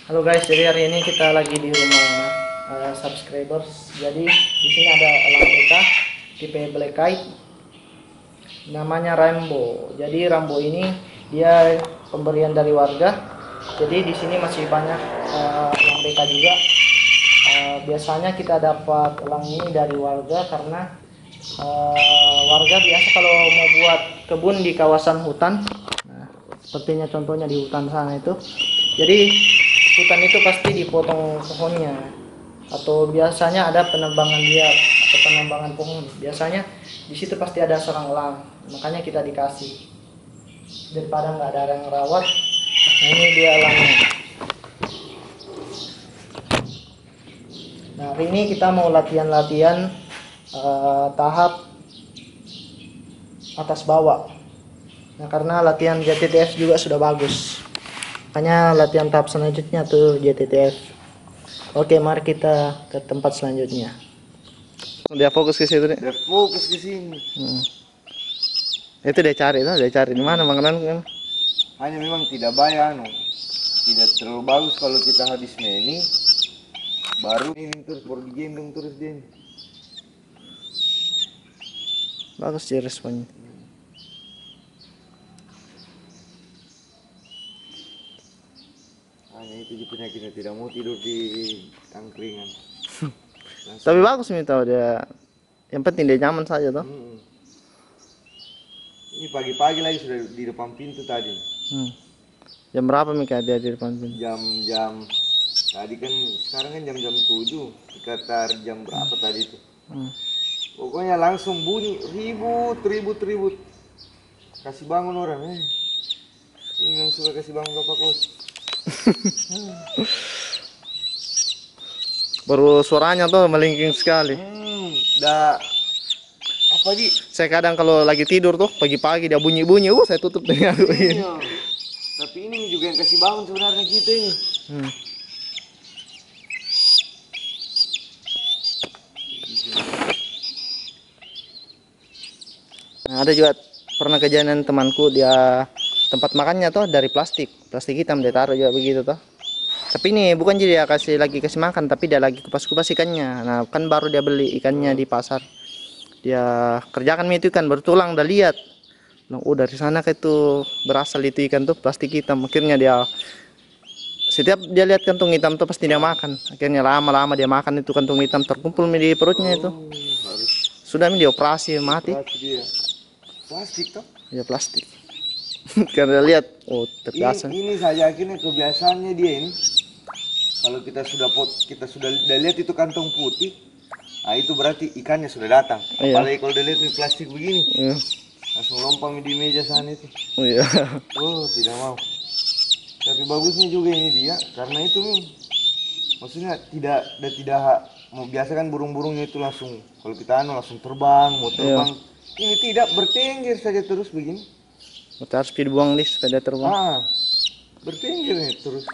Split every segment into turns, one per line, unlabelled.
Halo guys, jadi hari ini kita lagi di rumah subscribers. Jadi di sini ada elang BK tipe Black Kite, namanya Rambo. Jadi Rambo ini dia pemberian dari warga. Jadi di sini masih banyak elang BK juga. Biasanya kita dapat elang ini dari warga karena warga biasa kalau mau buat kebun di kawasan hutan. Nah, sepertinya contohnya di hutan sana itu. Jadi hutan itu pasti dipotong pohonnya, atau biasanya ada penebangan liar atau penebangan pohon. Biasanya di situ pasti ada sarang elang, makanya kita dikasih daripada nggak ada yang rawat. Nah, ini dia elangnya. Nah, hari ini kita mau latihan-latihan tahap atas bawah. Nah, karena latihan JTTF juga sudah bagus, makanya latihan tahap selanjutnya tuh JTTF. Oke, mari kita ke tempat selanjutnya. Dia fokus ke situ deh.
Dia fokus ke sini.
Itu dia cari tuh, dia cari di mana makanan kan.
Hanya memang tidak bayar, tidak terlalu bagus kalau kita habis ini. Baru ini terus baru digendong terus dia.
Bagus sih responnya.
Hanya itu dia penyakitnya, tidak mau tidur di angkringan.
Tapi bagus nih tahu dia. Yang penting dia nyaman saja tuh.
Ini pagi-pagi lagi sudah di depan pintu tadi.
Jam berapa Mika dia di depan pintu?
Jam tadi kan, sekarang kan jam 7. Sekitar jam berapa tadi itu? Pokoknya langsung bunyi ribut. Kasih bangun orang. Ini yang suka kasih bangun bapak kos.
Baru suaranya tuh melingking sekali.
Apa di?
Saya kadang kalau lagi tidur tuh pagi-pagi dia bunyi-bunyi, saya tutup dengan ini.
Tapi ini juga yang kasih bangun sebenarnya kita ini.
Nah, ada juga pernah kejadian temanku, dia tempat makannya tuh dari plastik hitam, dia taruh juga begitu tuh. Tapi ini bukan jadi dia kasih makan, tapi dia lagi kupas-kupas ikannya. Nah, kan baru dia beli ikannya di pasar. Dia kerjakan itu ikan bertulang, udah lihat. Nah, dari sana ke itu berasal itu ikan tuh plastik hitam. Akhirnya dia setiap dia lihat kantung hitam tuh pasti dia makan. Akhirnya lama-lama dia makan itu kantung hitam, terkumpul di perutnya itu. Sudah dioperasi, mati.
Plastik toh?
Ya plastik. Karena lihat, terbiasa.
Ini saya yakin kebiasaannya dia ini. Kalau kita sudah lihat itu kantong putih, nah itu berarti ikannya sudah datang.
Iya.
Apalagi kalau dia lihat ini plastik begini, langsung lompang di meja sana itu.
Oh iya.
Oh tidak mau. Tapi bagusnya juga ini dia, karena itu maksudnya tidak mau biasa kan burung-burungnya itu langsung kalau kita langsung terbang, mau terbang. Iya. Ini tidak, bertengger saja terus begini.
Kita harus dibuang nih supaya terbang.
Bertengger nih terus.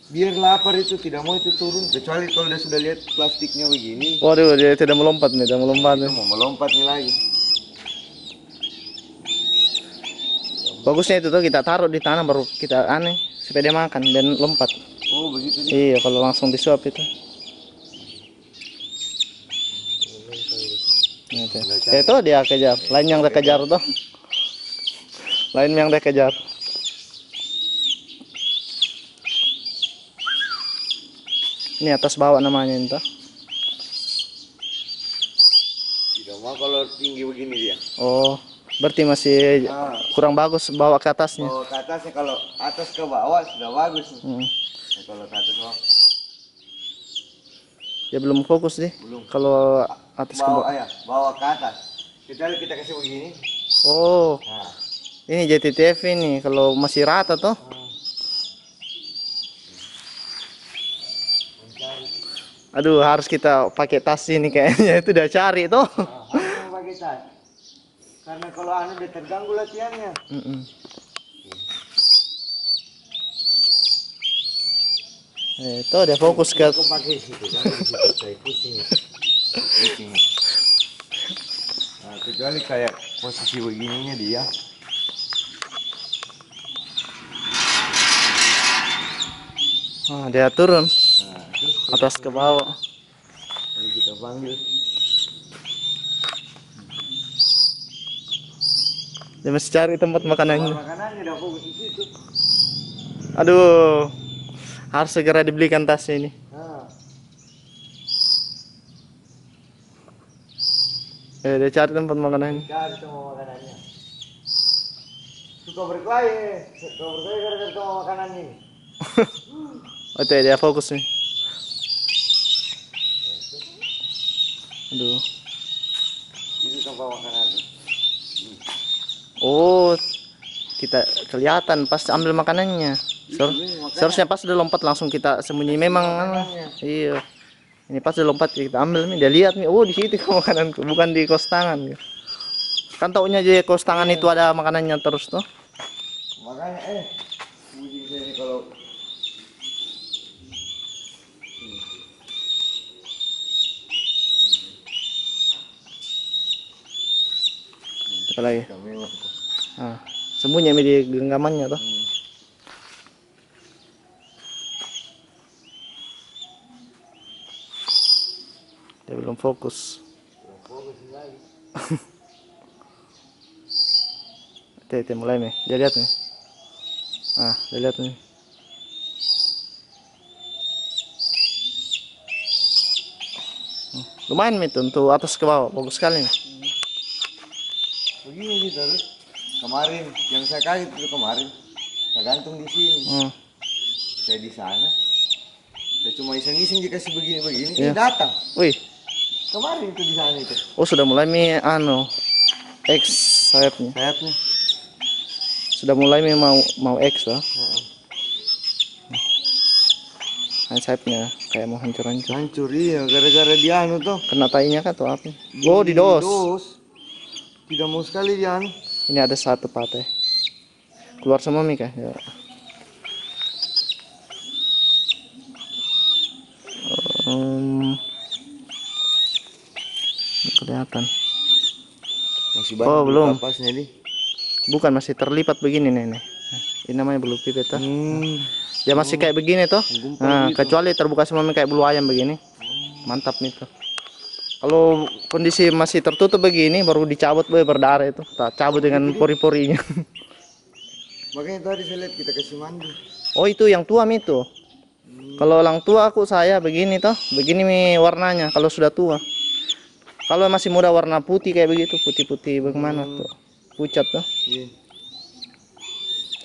Biar lapar itu, tidak mau itu turun. Kecuali kalau dia sudah lihat plastiknya begini.
Waduh, dia tidak melompat nih, tidak melompat.
Mau melompat nih lagi.
Bagusnya itu tuh kita taruh di tanah baru kita supaya dia makan dan lompat.
Oh begitu nih.
Iya, kalau langsung disuap itu. Itu dia kejar, lain yang dia kejar tuh. Lain yang dia kejar. Ini atas bawah namanya itu.
Tidak mau kalau tinggi begini dia.
Oh, berarti masih kurang bagus bawa ke atasnya.
Bawa ke atasnya, kalau atas ke bawah sudah bagus. Nah, kalau ke atas bawah.
Ya belum fokus deh.
Belum.
Kalau atas ke bawah.
Bawa ke atas. Kecuali kita kasih begini.
Oh. Nah. Ini JTTF ini kalau masih rata tuh. Aduh, harus kita pakai tas ini kayaknya, itu udah cari tuh.
Harus pakai tas. Karena kalau dia terganggu latihannya.
Itu dia fokus ke.
Aku pakai situ, saya kucing. Nah, kecuali kayak posisi begininya dia.
Dia turun
Nah, tuh,
atas ke bawah.
lalu kita panggil.
Dia masih cari tempat makanannya.
Makanannya udah fokus di situ.
Aduh, harus segera dibelikan tasnya ini.
Nah,
Dia cari tempat makanannya.
cari semua makanannya. Suka berkelahi, gara-gara semua makanan ini.
Oke, dia fokus nih. Aduh.
Itu tempat makanan.
Oh, kita kelihatan pas ambil makanannya. Seharusnya pas udah lompat langsung kita sembunyi. Memang iya. Ini pas udah lompat kita ambil nih. Dia lihat nih, oh di situ makananku, bukan di kos tangan. Kan taunya aja kos tangan itu ada makanannya terus tuh.
Makanya uji saya ini kalau
apa lagi?
memang
Sembunyi di genggamannya tuh. Dia belum fokus.
lagi.
Tete mulai nih. Dia lihat nih. Dia lihat nih. Lumayan nih untuk atas ke bawah, bagus sekali nih.
Begini nih terus. Kemarin yang saya kaget itu kemarin. Saya gantung di sini. Saya di sana. Saya cuma iseng-iseng dikasih begini-begini. Dia datang.
Wih.
Kemarin itu di sana itu.
Oh sudah mulai nih X sayapnya.
Sayapnya.
Sudah mulai nih mau X lah. Sayapnya kayak mau hancur-hancur.
Hancur iya gara-gara dia tuh.
Kena tainya kan tuh apa? Oh di dos.
Tidak mau sekali dia
Ini ada satu patah. Keluar semua Mika. Ya. Kelihatan.
Masih banyak
belum.
Kapasnya nih.
Bukan, masih terlipat begini nih. Ini namanya bulu pipit tuh. Dia masih kayak begini tuh. Kecuali terbuka semua kayak bulu ayam begini. Mantap nih tuh. Kalau kondisi masih tertutup begini baru dicabut berdarah itu. Tak cabut dengan pori-porinya.
Makanya tadi saya lihat kita kasih mandi.
Oh itu yang tua itu. Kalau orang tua saya begini toh, begini warnanya kalau sudah tua. Kalau masih muda warna putih kayak begitu, putih-putih bagaimana tuh, pucat tuh.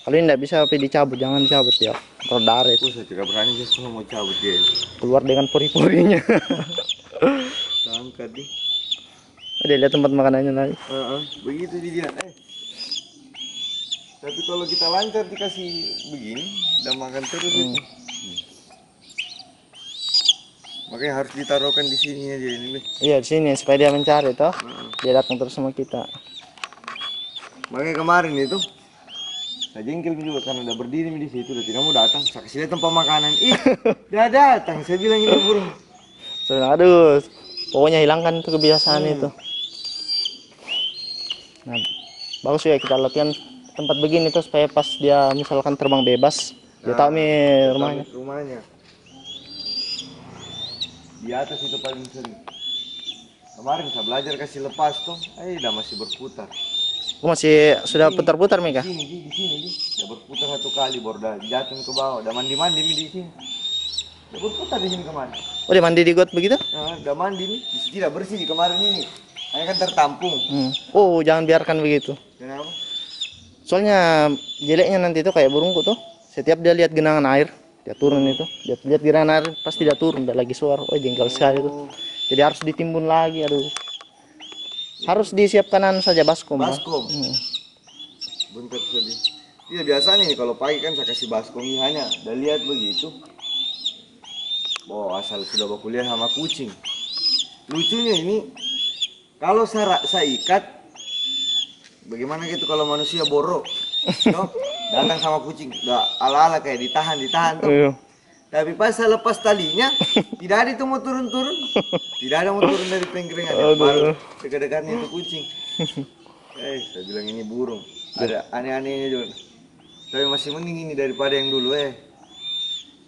Kalau ini tidak bisa tapi dicabut, jangan dicabut ya. Berdarah itu.
Saya tidak berani saya mau cabut dia.
Keluar dengan pori-porinya.
Angkat nih.
Dia lihat tempat makanannya lagi.
Begitu dia. Tapi kalau kita lancar dikasih begini, udah makan terus itu. Makanya harus ditaruhkan di sini aja ini.
Iya di sini supaya dia mencari toh. Dia datang terus sama kita.
Makanya kemarin itu saya jengkel juga karena udah berdiri di situ, udah tidak mau datang. Saya kasih lihat tempat makanan. Dia datang. Saya bilang ini burung.
Aduh, pokoknya hilangkan itu kebiasaan itu. Nah, bagus ya kita latihan tempat begini tuh supaya pas dia misalkan terbang bebas, dia tahu nih rumahnya.
Di atas itu paling sering. Kemarin saya belajar kasih lepas tuh, udah masih berputar.
Masih sudah putar-putar Mika?
Di sini. Udah berputar satu kali, baru udah jatuh ke bawah. Udah mandi-mandi di sini. Udah berputar di sini kemarin.
Oh dia mandi di got begitu?
Udah mandi nih. Tidak bersih di kemarin ini. Hanya kan tertampung.
Oh jangan biarkan begitu.
Kenapa?
Soalnya jeleknya nanti itu kayak burungku tuh. Setiap dia lihat genangan air, dia turun itu. Dia lihat genangan air pasti dia turun. Udah lagi suara. Oh jengkel sekali tuh. Jadi harus ditimbun lagi. Aduh. Harus disiapkan saja baskom.
Bentar saja. Iya biasanya nih kalau pagi kan saya kasih baskom hanya. Udah lihat begitu. Asal sudah berkuliah sama kucing. Lucunya ini kalau saya ikat, bagaimana gitu kalau manusia borok, datang sama kucing, udah ala-ala kayak ditahan tuh. Tapi pas saya lepas talinya, tidak ada itu mau turun-turun. Tidak ada mau turun dari pengkeringan. Baru dekat-dekatnya itu kucing. Saya bilang ini burung. Ada aneh-anehnya juga. Tapi masih mending ini daripada yang dulu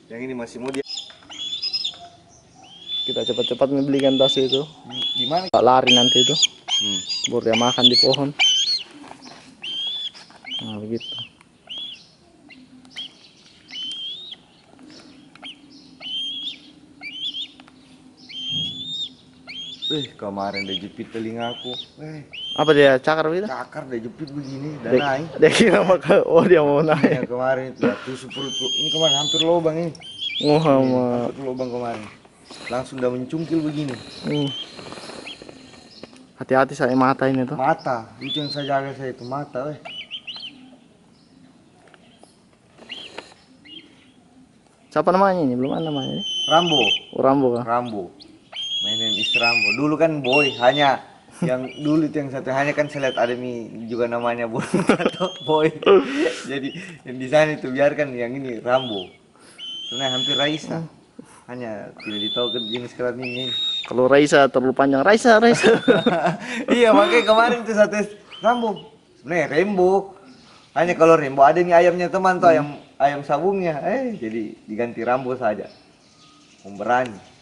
Yang ini masih mau dia.
Kita cepat-cepat membelikan tas itu.
Di mana?
Lari nanti itu.
Hmm.
Baru dia makan di pohon. Nah begitu.
Kemarin dia jepit telingaku.
Apa dia cakar begitu?
Cakar dia jepit begini dan naik.
Dia kira dia mau naik.
Yang kemarin itu ya, tusuk perutku. Ini kemarin hampir lubang ini.
Muhammad.
Hampir lubang kemarin. Langsung udah mencungkil begini.
Hati-hati saya mata ini tuh.
Mata, itu yang saya jaga saya itu mata.
Siapa namanya ini? Belum ada namanya ini.
Rambo.
Oh, Rambo kah?
Rambo. Mainin istri Rambo. Dulu kan Boy, hanya yang dulu itu yang satu hanya kan saya lihat ada juga namanya Boy atau Boy. Jadi yang di sana itu biarkan yang ini Rambo. Karena hampir Raisa. Hanya tidak ditahu ke jenis kelaminnya.
Kalau Raisa terlalu panjang, Raisa.
Iya, makanya kemarin itu satu Rambo. Sebenarnya Rembo. Hanya kalau Rembo ada nih ayamnya teman tuh, ayam sabungnya. Jadi diganti Rambo saja. Memberani.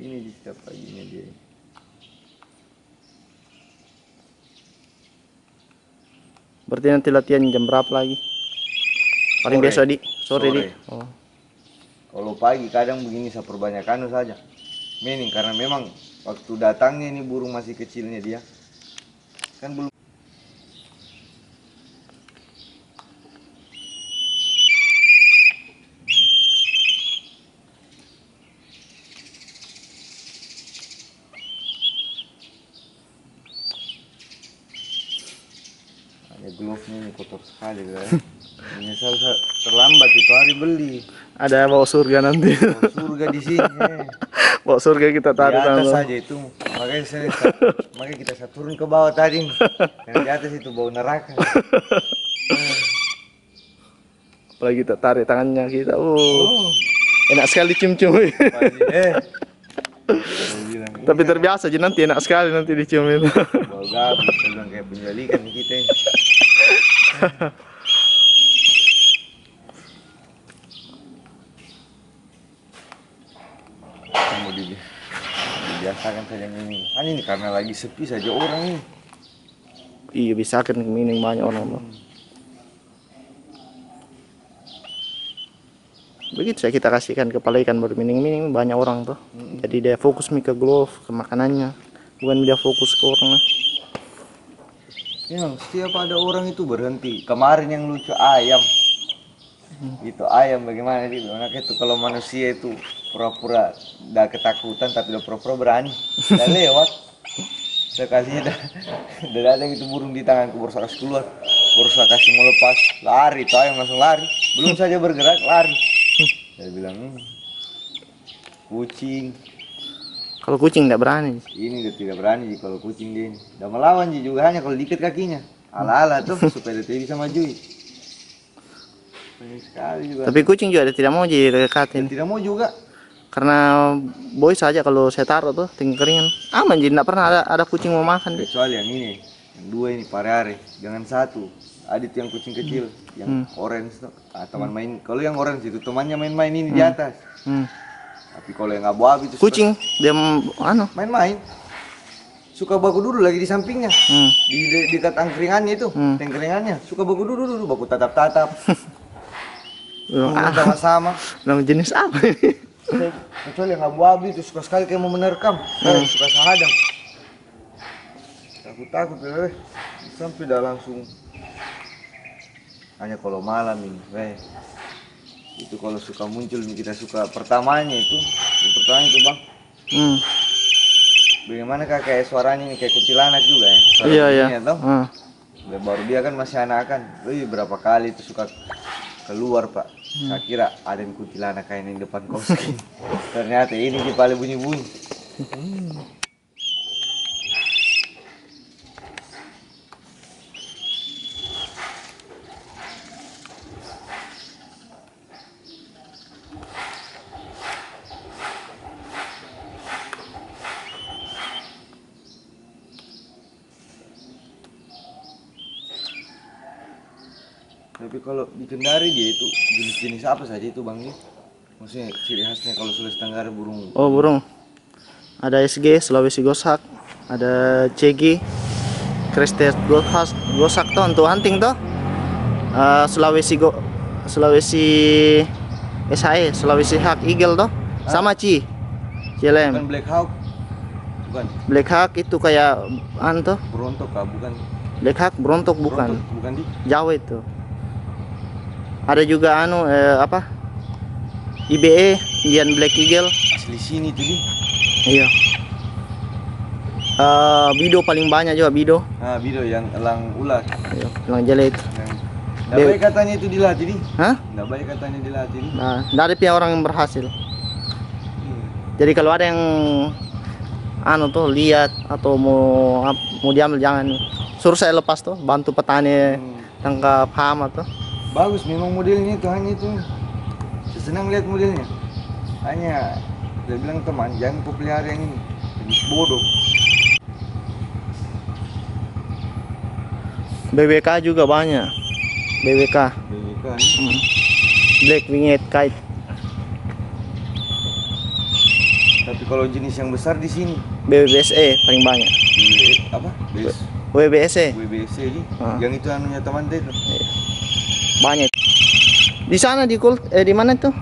Ini di setiap paginya dia.
Berarti nanti latihan jam berapa lagi? Paling
Sore.
biasa di sore. Di.
Oh. Kalau pagi kadang begini saya perbanyakan saja. Meaning karena memang waktu datangnya ini burung masih kecilnya dia. Kan belum. Glove-nya ini kotor sekali kan. Menyesal terlambat itu hari beli.
Ada bawa surga nanti.
Bawa surga di sini.
Bawa surga kita taruh
di atas saja itu. Makanya kita turun ke bawah tadi. Karena di atas itu bau neraka.
Apalagi kita tarik tangannya kita. Enak sekali cium-cium. Tapi terbiasa aja nanti enak sekali nanti dicium itu.
Bau gabus, bilang kayak penjualikan kita ini. Mau dibiasakan saja ini. Ini karena lagi sepi saja orang ini.
Iya bisa kan mining banyak orang tuh. Begitu saya kita kasihkan kepala ikan baru mining banyak orang tuh. Jadi dia fokus ke glove, ke makanannya, bukan dia fokus ke orang.
Ya, setiap ada orang itu berhenti. Kemarin yang lucu ayam. Itu ayam bagaimana dia bilang itu kalau manusia itu pura-pura udah ketakutan tapi udah pura-pura berani. Udah lewat. Sekalinya udah ada itu burung di tanganku baru saya kasih keluar. Baru saya kasih mau lepas, lari itu ayam langsung lari. Belum saja bergerak lari. Saya bilang kucing.
Kalau kucing tidak berani.
Ini udah tidak berani kalau kucing dia ini. Udah melawan juga hanya kalau diikat kakinya. Ala-ala tuh supaya dia bisa maju. Sekali juga.
Tapi kucing juga tidak mau jadi dekatin.
Tidak mau juga.
Karena boy saja kalau saya taruh tuh tinggal keringan. Aman jadi tidak pernah ada kucing mau makan.
Kecuali yang ini, yang dua ini pare-are. Jangan satu. Adit yang kucing kecil, yang orange tuh. Teman main. Kalau yang orange itu temannya main-main ini di atas. Tapi kalau yang abu-abu itu
kucing dia
main-main. Suka baku dulu lagi di sampingnya. Di dekat angkringannya itu, tengkringannya. Suka baku dulu, baku tatap-tatap. Sama-sama.
Nama jenis apa ini?
Kecuali yang abu-abu itu suka sekali kayak mau menerkam. Suka sahadang. Takut sampai dah langsung. Hanya kalau malam ini, itu kalau suka muncul kita suka pertamanya itu, bang. Bagaimana kayak suaranya ini kayak kuntilanak juga ya?
Iya.
Baru dia kan masih anakan. Berapa kali itu suka keluar pak. Saya kira ada yang kuntilanak kayak yang depan kos. Ternyata ini di paling bunyi-bunyi. Tapi kalau di Kendari dia itu jenis-jenis apa saja itu Bang ini? Maksudnya ciri khasnya kalau Sulawesi Tenggara burung.
Oh, burung. Ada SG Sulawesi Goshak, ada CG Crested Goshak toh untuk hunting toh. Sulawesi SHE Sulawesi Hawk Eagle toh. Sama
Bukan
CLM.
Black Hawk. Bukan.
Black Hawk itu kayak tuh.
Berontok kah? Bukan.
Black Hawk berontok bukan.
Berontok, bukan di.
Jauh itu. Ada juga apa? IBE Indian Black Eagle.
Asli sini tuh di.
Iya. Bido paling banyak juga bido.
Nah, bido yang elang ular.
Iya, elang jelek.
Nggak baik katanya itu dilatih di.
Hah?
Nggak baik katanya dilatih di.
Nah, dari pihak orang yang berhasil. Jadi kalau ada yang tuh lihat atau mau diambil jangan suruh saya lepas tuh, bantu petani tangkap hama tuh.
Bagus memang modelnya itu, hanya itu. Saya senang lihat modelnya. Hanya dia bilang teman jangan kau pelihara yang ini, jenis bodoh.
BWK juga banyak. BWK.
BWK
Black Winged Kite.
Tapi kalau jenis yang besar di sini
BWBSE paling banyak.
apa?
WBSE.
WBC ini. Yang itu anunya teman itu.
Banyak. Di sana di mana tuh?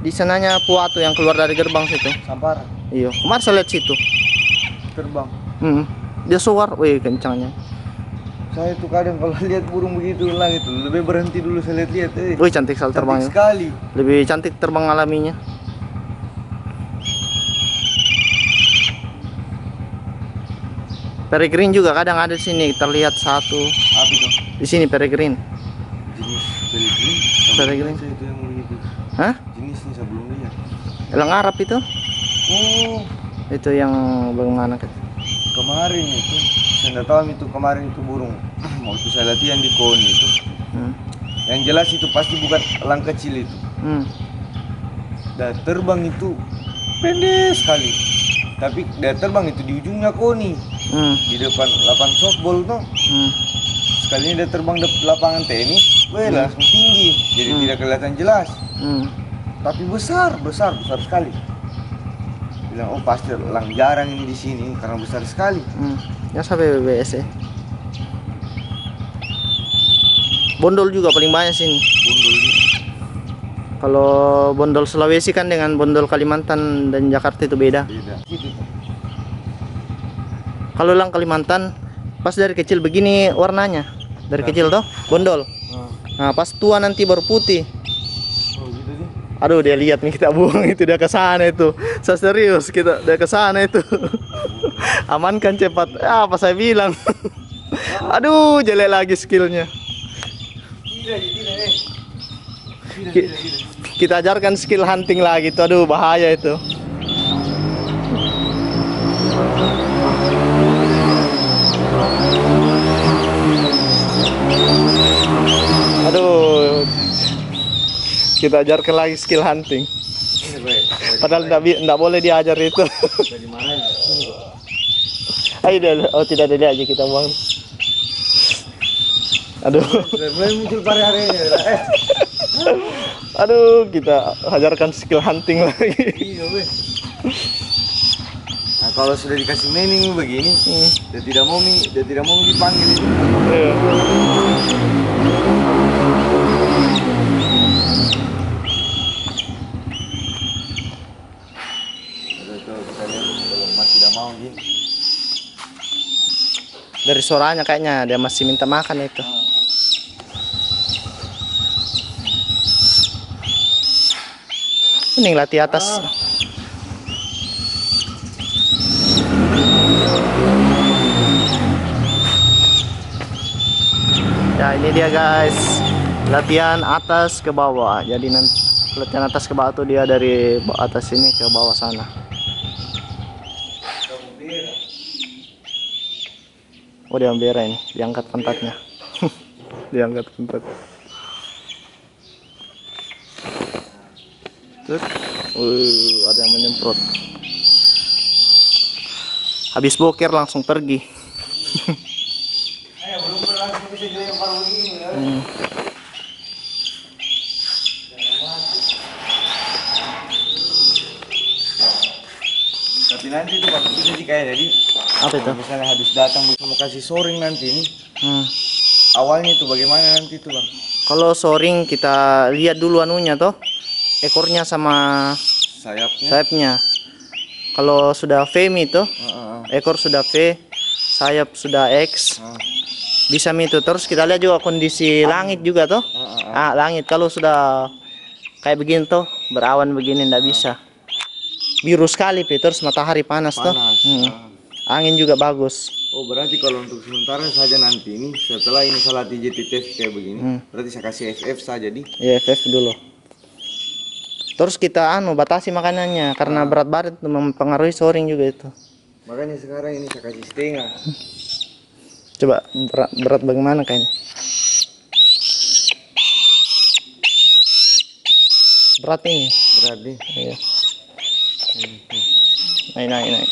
Di sananya Puatu yang keluar dari gerbang situ.
Sampara.
Iya, kemarin saya lihat situ.
Terbang.
Dia suar, kencangnya.
Saya tuh kadang kalau lihat burung begitu lang itu lebih berhenti dulu saya lihat.
Cantik sekali terbangnya.
Sekali.
Lebih cantik terbang alaminya. Peregrine juga kadang ada di sini, terlihat satu.
Apa itu?
Di sini peregrine.
Jenis peregrine.
Peregrine.
Saya itu yang begitu.
Hah?
Jenisnya saya belum lihat.
Elang Arab itu?
Oh,
itu yang bagaimana?
Kemarin itu, saya nggak tahu itu kemarin itu burung. Waktu saya latihan di Koni itu, yang jelas itu pasti bukan elang kecil itu. Dan terbang itu pendek sekali. Tapi dia terbang itu di ujungnya Koni, di depan lapangan softball tuh. Sekalinya dia terbang di lapangan tenis, langsung tinggi, jadi tidak kelihatan jelas. Tapi besar sekali. Bilang, oh pasti elang jarang ini di sini karena besar sekali.
Ya sampai BBS ya. Bondol juga paling banyak sini.
Bondol ini.
Kalau bondol Sulawesi kan dengan bondol Kalimantan dan Jakarta itu beda.
Gitu.
Kalau elang Kalimantan pas dari kecil begini warnanya. Dari kecil toh bondol. Nah, pas tua nanti baru putih. Aduh, dia lihat nih kita buang itu, dia ke sana itu. Saya serius, dia ke sana itu. Amankan cepat. Apa saya bilang? Aduh, jelek lagi skillnya. Kita ajarkan skill hunting lagi tuh. Aduh, bahaya itu. Aduh, kita ajarkan lagi skill hunting. Padahal tidak boleh diajar itu. Ayo, tidak ada aja kita buang. Aduh.
Muncul hari
Aduh, kita ajarkan skill hunting lagi.
Nah, kalau sudah dikasih mening begini, dia tidak mau dipanggil itu.
Dari suaranya kayaknya dia masih minta makan itu. Ini latih atas. Ya, ini dia guys, latihan atas ke bawah. Jadi nanti latihan atas ke bawah tuh dia dari atas sini ke bawah sana. Oh, dia ambera ini, diangkat pantatnya. Diangkat pantat. Tuh, ada yang menyemprot. Habis boker langsung pergi.
kayak jadi
Apa itu?
kalau misalnya habis datang mau kasih soring nanti ini. Awalnya itu bagaimana nanti itu bang?
Kalau soring kita lihat dulu anunya toh, ekornya sama
Sayapnya.
sayapnya. Kalau sudah V itu, ekor sudah V, sayap sudah X, bisa itu. Terus kita lihat juga kondisi langit juga toh. Langit kalau sudah kayak begini toh, berawan begini ndak bisa. Biru sekali, terus matahari panas toh. Angin juga bagus.
Oh berarti kalau untuk sementara saja nanti ini setelah ini salah TJTF kayak begini, berarti saya kasih FF saja di.
Iya FF dulu. Terus kita batasi makanannya karena berat-berat mempengaruhi soring juga itu.
Makanya sekarang ini saya kasih setengah.
Coba berat bagaimana kayaknya? Berat ini.
Berat deh.
Iya. Naik.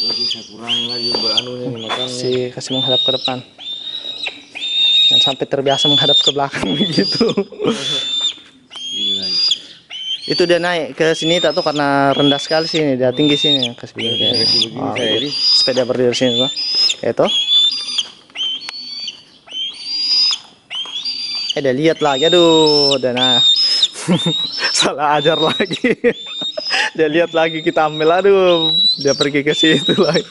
Berarti saya kurangi lagi anunya nih makannya.
Kasih menghadap ke depan. Jangan sampai terbiasa menghadap ke belakang begitu.
Ini lagi.
Itu dia naik ke sini tak tuh karena rendah sekali sini, dia tinggi sini. Kasih begini kayak. Sepeda berdiri sini tuh. Kayak itu. Dia lihat lagi, aduh, dan salah ajar lagi. Dia lihat lagi kita ambil, aduh, dia pergi ke situ lagi.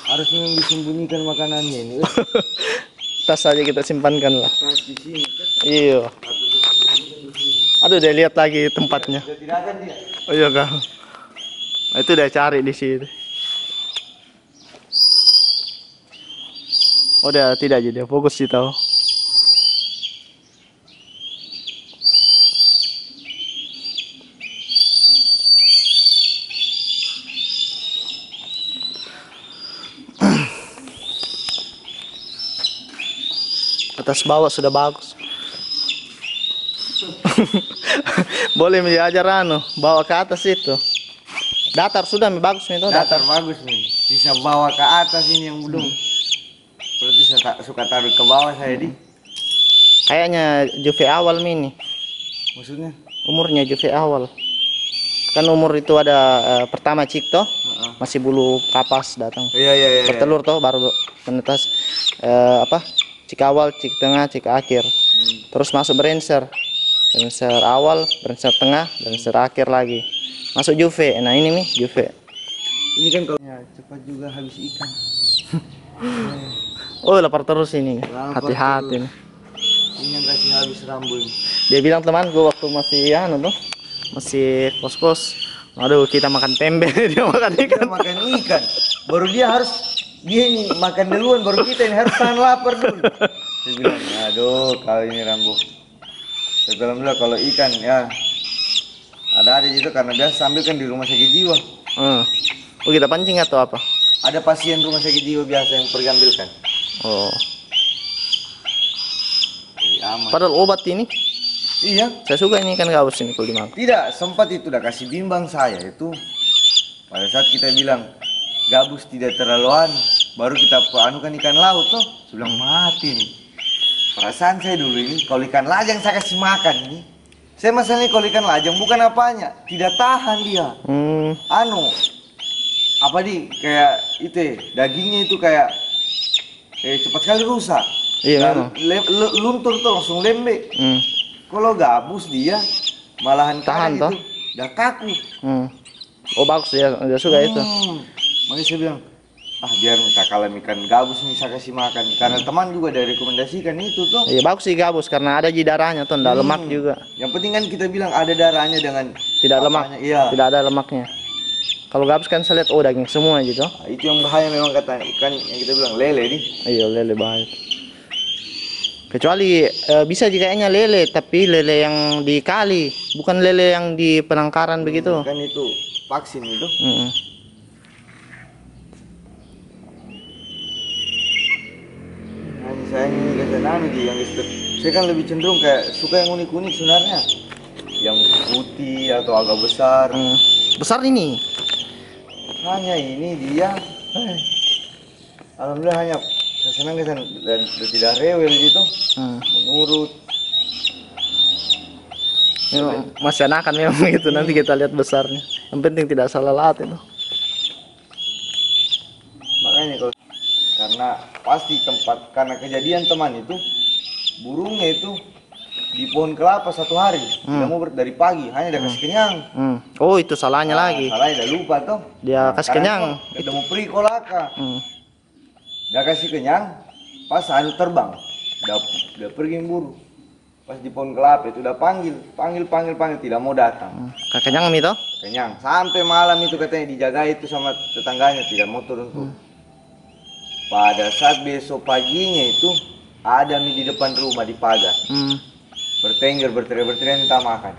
Harus memang disembunyikan makanannya ini.
Tas saja kita simpankan lah.
Tas di sini.
Iya. Aduh, dia lihat lagi tempatnya.
Tidak akan dia.
Oh iya kak. Itu dia cari di sini. Oh dia tidak aja, dia fokus sih tahu. Atas bawah sudah bagus. Boleh diajar bawa ke atas itu. Datar sudah bagus nih tuh.
Datar bagus nih. Bisa bawa ke atas ini yang belum. Berarti saya suka taruh ke bawah saya di.
Kayaknya juve awal mini.
Maksudnya?
Umurnya juve awal. Kan umur itu ada pertama cik toh. Masih bulu kapas datang.
Iya.
Bertelur toh baru menetas cik awal, cik tengah, cik akhir. Terus masuk brenser. Brenser awal, brenser tengah, brenser akhir lagi. Masuk juve. Nah ini nih juve.
Ini kan kalau cepat juga habis ikan.
Oh lapar terus ini. Hati-hati nih.
Ini yang kasih habis rambu ini.
Dia bilang temanku waktu masih masih kos-kos. Aduh kita makan tempe, dia makan ikan.
Kita makan ikan. Baru dia ini makan duluan, baru kita ini harus tahan lapar dulu. Saya bilang, aduh kali ini rambu. Saya bilang dulu kalau ikan ya ada itu karena biasa sambil kan di rumah sakit jiwa.
Oh kita pancing atau apa?
Ada pasien rumah sakit jiwa biasa yang pergi ambilkan.
Oh.
Aman.
Padahal obat ini.
Iya.
Saya suka ini ikan gabus ini kalau dimakan.
Tidak, sempat itu udah kasih bimbang saya itu. Pada saat kita bilang gabus tidak terlaluan, baru kita anukan ikan laut tuh. Saya bilang mati nih. Perasaan saya dulu ini kalau ikan lajang saya kasih makan ini. Saya masalahnya kalau ikan lajang bukan apanya, tidak tahan dia. Kayak itu dagingnya itu kayak cepat sekali rusak.
Iya.
Luntur tuh langsung lembek. Kalau gabus dia malahan
tahan toh.
Udah kaku.
Oh bagus dia suka itu.
Makanya saya bilang, biar minta kalau ikan gabus nih saya kasih makan. Karena teman juga dari rekomendasikan itu tuh. Iya
bagus sih gabus karena ada darahnya tuh, enggak lemak juga.
Yang penting kan kita bilang ada darahnya dengan
tidak lemak. Iya. Tidak ada lemaknya. Kalau gabus kan saya lihat daging semua gitu.
Itu yang bahaya memang kata ikan yang kita bilang lele nih.
Iya lele bahaya. Kecuali bisa kayaknya lele, tapi lele yang di kali, bukan lele yang di penangkaran begitu.
Kan itu vaksin itu. Hanya sayang ini kesenangan yang saya kan lebih cenderung kayak suka yang unik-unik sebenarnya, yang putih atau agak besar.
Besar ini.
Hanya ini dia. Alhamdulillah hanya Saya senang kan dan tidak rewel gitu. Menurut.
Masih anakan memang gitu. Nanti kita lihat besarnya. Yang penting tidak salah lahat itu.
Makanya kalau karena pasti tempat karena kejadian teman itu burungnya itu di pohon kelapa 1 hari tidak mau dari pagi hanya dia kasih kenyang.
Oh itu salahnya lagi.
Salahnya dia lupa toh.
Dia kasih kenyang.
Kita mau pergi kolaka. Dia kasih kenyang pas anu terbang. Dia pergi buru. Pas di pohon kelapa itu udah panggil tidak mau datang.
Kenyang itu?
Kenyang sampai malam itu katanya dijaga itu sama tetangganya tidak mau turun tuh. Pada saat besok paginya itu ada mie di depan rumah di pagar. Bertengger berteriak minta makan.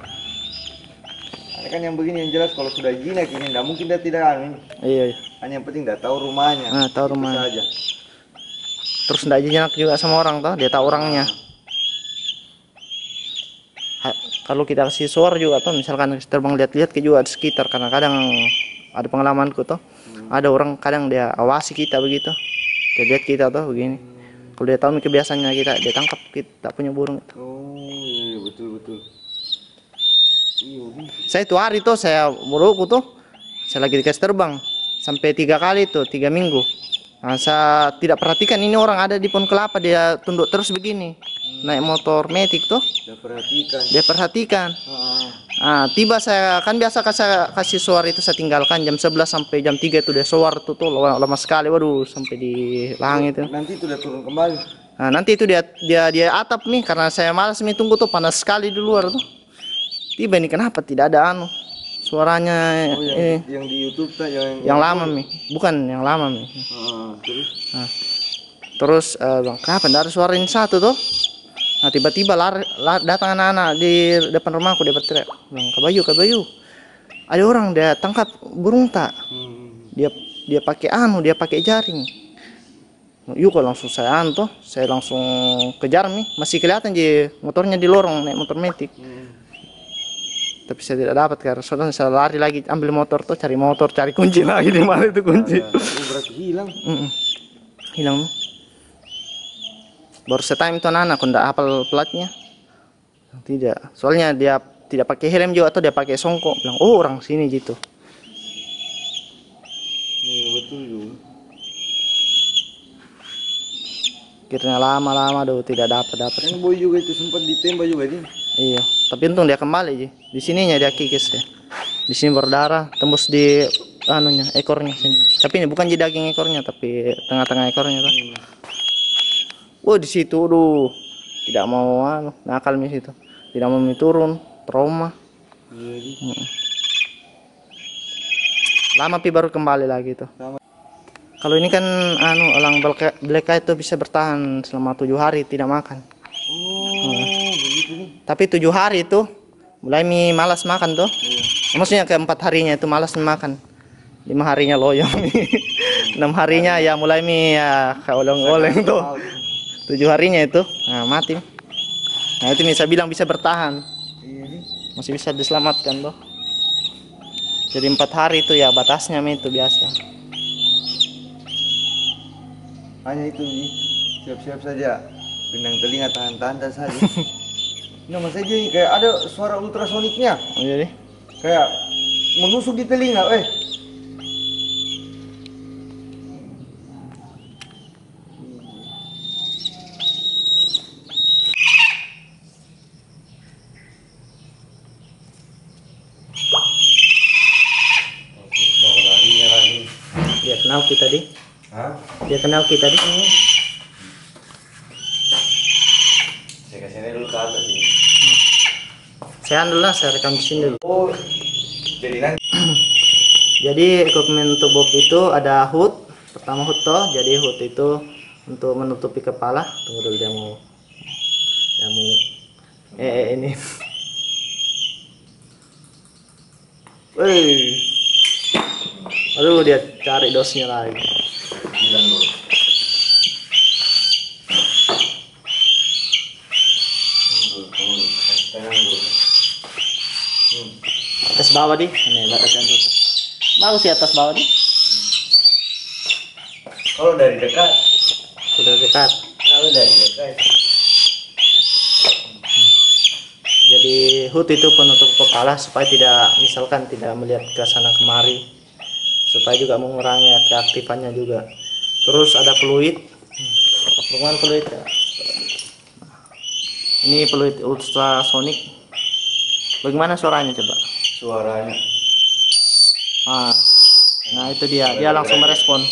Ada kan yang begini yang jelas kalau sudah jinak ini tidak mungkin dia tidak anu ini.
Iya.
Hanya yang penting dia tahu rumahnya.
Tahu rumahnya
saja.
Terus tidak jinak juga sama orang toh, dia tahu orangnya. Kalau kita kasih suara juga tuh, misalkan terbang lihat-lihat ke juga di sekitar, karena kadang ada pengalamanku tuh, ada orang kadang dia awasi kita begitu, dia lihat kita tuh begini. Kalau dia tahu kebiasaannya kita, dia tangkap kita punya burung itu.
Oh iya betul.
Saya itu hari tuh saya burungku tuh, saya lagi dikasih terbang sampai 3 kali tuh 3 minggu. Nah, saya tidak perhatikan ini orang ada di pohon kelapa, dia tunduk terus begini. Naik motor metik tuh. Dia perhatikan. Tiba saya kan biasa kasih suara itu saya tinggalkan jam 11 sampai jam 3 itu dia suara tuh lama sekali. Waduh, sampai di langit itu.
Nanti itu dia turun kembali.
Nah, nanti itu dia atap nih karena saya malas nih tunggu tuh panas sekali di luar tuh. Tiba ini kenapa tidak ada anu suaranya
yang di YouTube tuh
yang lama nih. Bukan yang lama nih. Terus kenapa tidak ada suara ini satu tuh? Nah tiba-tiba datang anak-anak di depan rumahku, dia berteriak, bilang, Kak Bayu, ada orang dia tangkap burung tak? Dia pakai dia pakai jaring. Yuk langsung saya langsung kejar nih, masih kelihatan motornya di lorong naik motor metik. Tapi saya tidak dapat karena saya lari lagi ambil motor tuh, cari kunci lagi di mana itu kunci.
Berarti hilang.
Hilang. Baru setime itu anak aku ndak hafal platnya. Tidak, soalnya dia tidak pakai helm juga atau dia pakai songkok. Bilang, oh orang sini gitu.
Betul juga.
Kiranya lama tidak dapat.
Yang boy juga itu sempat ditembak juga dia.
Iya, tapi untung dia kembali ji. Di sininya dia kikis ya. Di sini berdarah, tembus di ekornya sini. Tapi ini bukan di daging ekornya, tapi tengah-tengah ekornya tuh. Di situ tidak mau nakal di situ. Tidak mau turun, trauma. Lama baru kembali lagi tuh. Kalau ini kan elang black eye itu bisa bertahan selama 7 hari tidak makan.
Begitu nih.
Tapi 7 hari itu mulai malas makan tuh. Maksudnya ke 4 harinya itu malas makan. 5 harinya loyong. 6 harinya ya mulai kayak oleng-oleng tuh. 7 harinya itu mati. Nah itu saya bilang bisa bertahan. Masih bisa diselamatkan tuh. Jadi 4 hari itu ya batasnya itu biasa.
Hanya itu nih, siap-siap saja. Gendang telinga tahan-tahan saja. Nama saja ini kayak ada suara ultrasoniknya.
Iya nih.
Kayak menusuk di telinga,
Dia kenal kita di. Dia kenal kita di.
Saya kasih dulu ke atas ini.
Saya saya rekam di sini dulu.
Jadi nanti.
Jadi equipment untuk Bob itu ada hood. Pertama hood toh. Jadi hood itu untuk menutupi kepala. Tunggu dulu dia mau ini. Aduh dia cari dosnya lagi.
Bilang dulu.
Atas bawah di. Ini batasan tuh. Bagus sih atas bawah di.
Kalau dari dekat.
Udah dekat.
Kalau dari dekat.
Jadi hood itu penutup kepala supaya misalkan tidak melihat ke sana kemari, supaya juga mengurangi keaktifannya juga. Terus ada peluit. Bukan peluit ya. Ini peluit ultrasonic. Bagaimana suaranya coba?
Suaranya.
Nah itu dia langsung merespon.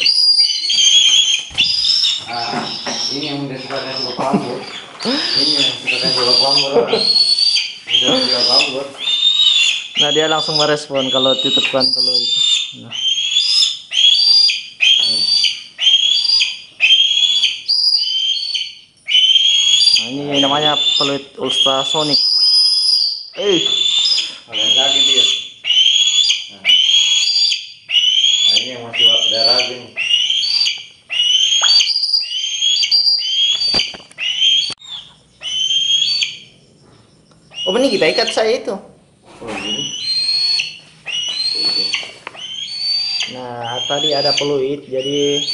Ini yang suka kasih pambut. Ini yang suka kasih pambut.
Nah dia langsung merespon kalau tutupkan peluit. Nah. Ini namanya peluit ultrasonic.
Ada lagi dia. Nah ini yang masih ada ragu nih.
Oh ini kita ikat saya itu.
Oh ini.
Nah tadi ada peluit, jadi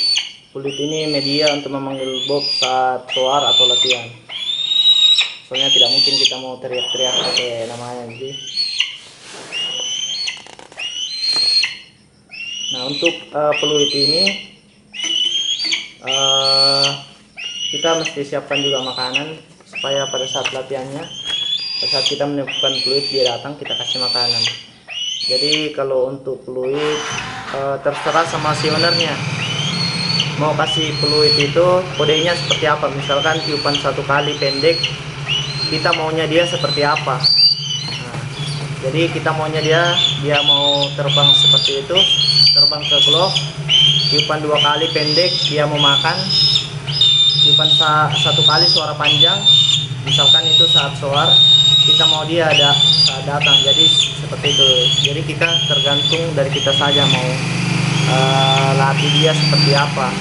peluit ini media untuk memanggil Bob saat soar atau latihan. Soalnya tidak mungkin kita mau teriak-teriak pakai namanya jadi. Nah untuk peluit ini kita mesti siapkan juga makanan supaya pada saat latihannya, pada saat kita menemukan peluit dia datang kita kasih makanan. Jadi kalau untuk peluit terserah sama si ownernya mau kasih peluit itu kodenya seperti apa. Misalkan tiupan 1 kali pendek, kita maunya dia seperti apa. Nah, jadi kita maunya dia mau terbang seperti itu, terbang ke glove, tiupan 2 kali pendek dia mau makan, tiupan 1 kali suara panjang, misalkan itu saat soar kita mau dia ada saat datang. Jadi seperti itu. Jadi kita tergantung dari kita saja mau latih dia seperti apa.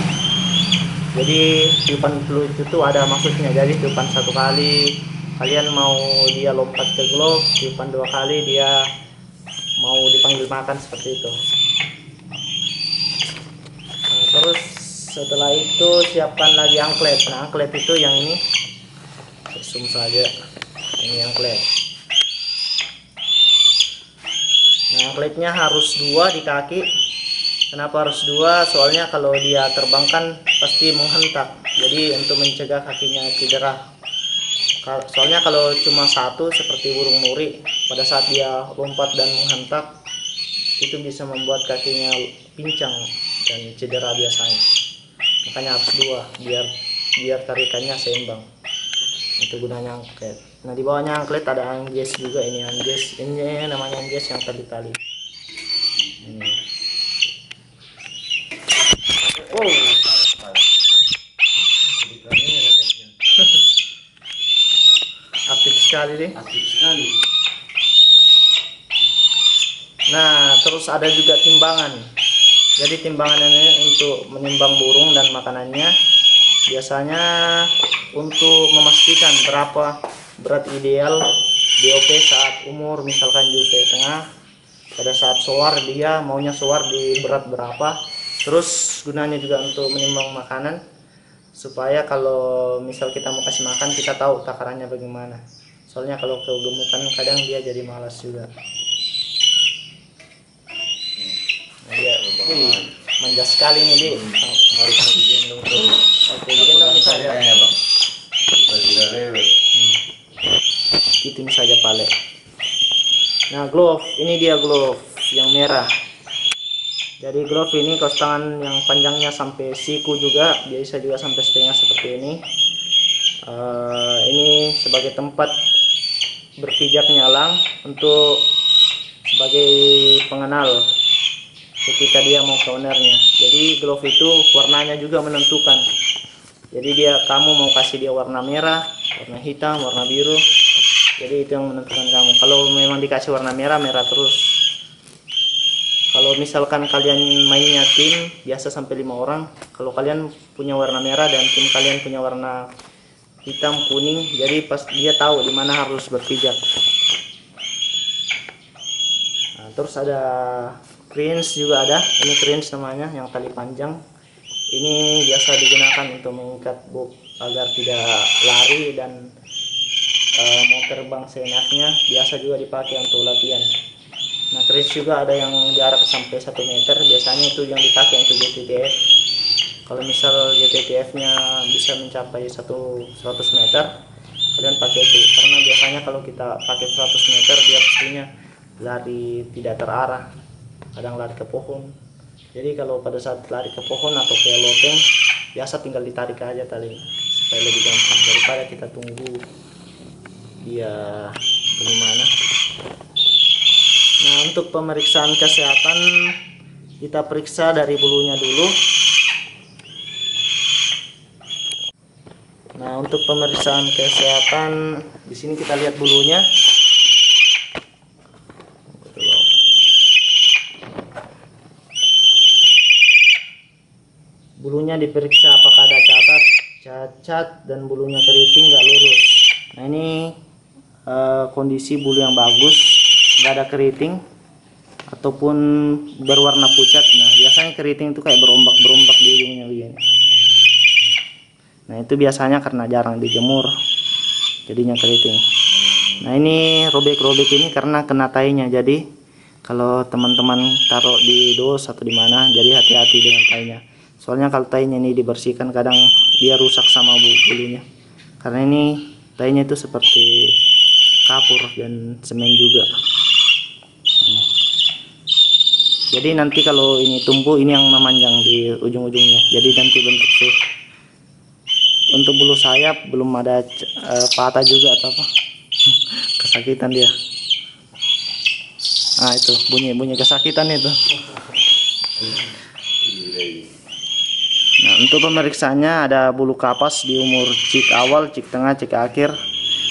Jadi tiupan peluit itu ada maksudnya. Jadi tiupan 1 kali kalian mau dia lompat ke glove, tiupan 2 kali dia mau dipanggil makan seperti itu. Nah, terus setelah itu siapkan lagi angklet. Nah angklet itu yang ini zoom saja, ini angklet. Nah angkletnya harus 2 di kaki. Kenapa harus 2? Soalnya kalau dia terbang kan pasti menghentak, jadi untuk mencegah kakinya cedera. Soalnya kalau cuma 1 seperti burung nuri, pada saat dia lompat dan menghentak itu bisa membuat kakinya pincang dan cedera biasanya. Makanya harus 2 biar tarikannya seimbang. Itu gunanya angklet. Nah di bawahnya angklet ada angges juga. Ini angges, ini namanya angges yang tali-tali. Ini. Wow. Aktif sekali nih.
Aktif sekali.
Nah terus ada juga timbangan. Jadi timbangannya untuk menimbang burung dan makanannya. Biasanya untuk memastikan berapa berat ideal DOP saat umur, misalkan di tengah, pada saat soar dia maunya soar di berat berapa. Terus gunanya juga untuk menimbang makanan supaya kalau misal kita mau kasih makan kita tahu takarannya bagaimana. Soalnya kalau kegemukan kadang dia jadi malas juga. Nah, dia manja sekali nih dia.
Harus digendong terus.
Oke, gendong saja.
Kayaknya bang. Tidak rewel.
Hitung saja pale. Nah glove, ini dia glove yang merah. Jadi glove ini kaos tangan yang panjangnya sampai siku juga, bisa juga sampai setengah seperti ini. Ini sebagai tempat berpijaknya elang untuk sebagai pengenal ketika dia mau ke ownernya. Jadi glove itu warnanya juga menentukan. Jadi kamu mau kasih dia warna merah, warna hitam, warna biru. Jadi itu yang menentukan kamu. Kalau memang dikasih warna merah, merah terus. Kalau misalkan kalian mainnya tim biasa sampai 5 orang, kalau kalian punya warna merah dan tim kalian punya warna hitam, kuning, jadi pas dia tahu di mana harus berpijak. Nah, terus ada cringe juga ada. Ini cringe namanya, yang tali panjang. ini biasa digunakan untuk mengikat bob agar tidak lari dan mau terbang seenaknya. Biasa juga dipakai untuk latihan. Nah, keris juga ada yang jarak sampai 1 meter, biasanya itu yang dipakai untuk JTTF. Kalau misal JTTF-nya bisa mencapai 100 meter, kalian pakai itu. Karena biasanya kalau kita pakai 100 meter, dia pastinya lari tidak terarah, kadang lari ke pohon. Jadi kalau pada saat lari ke pohon atau ke loteng, biasa tinggal ditarik aja tali supaya lebih gampang daripada kita tunggu dia bagaimana. Nah, untuk pemeriksaan kesehatan kita periksa dari bulunya dulu. Nah, untuk pemeriksaan kesehatan di sini kita lihat bulunya. Bulunya diperiksa apakah ada cacat dan bulunya keriting nggak lurus. Nah, ini kondisi bulu yang bagus, nggak ada keriting ataupun berwarna pucat. Nah, biasanya keriting itu kayak berombak-berombak di ujungnya begini. Nah, itu biasanya karena jarang dijemur jadinya keriting. Nah, ini robek-robek ini karena kena tainya. Jadi kalau teman-teman taruh di dos atau di mana, jadi hati-hati dengan tainya. Soalnya kalau tainya ini dibersihkan kadang dia rusak sama bulunya. Karena ini tainya itu seperti kapur dan semen juga. Jadi nanti kalau ini tumbuh, ini yang memanjang di ujung-ujungnya. Jadi nanti bentuk tuh. Untuk bulu sayap belum ada patah juga atau apa. Kesakitan dia. Ah, itu bunyi kesakitan itu. Nah, untuk pemeriksaannya ada bulu kapas di umur cik awal, cik tengah, cik akhir.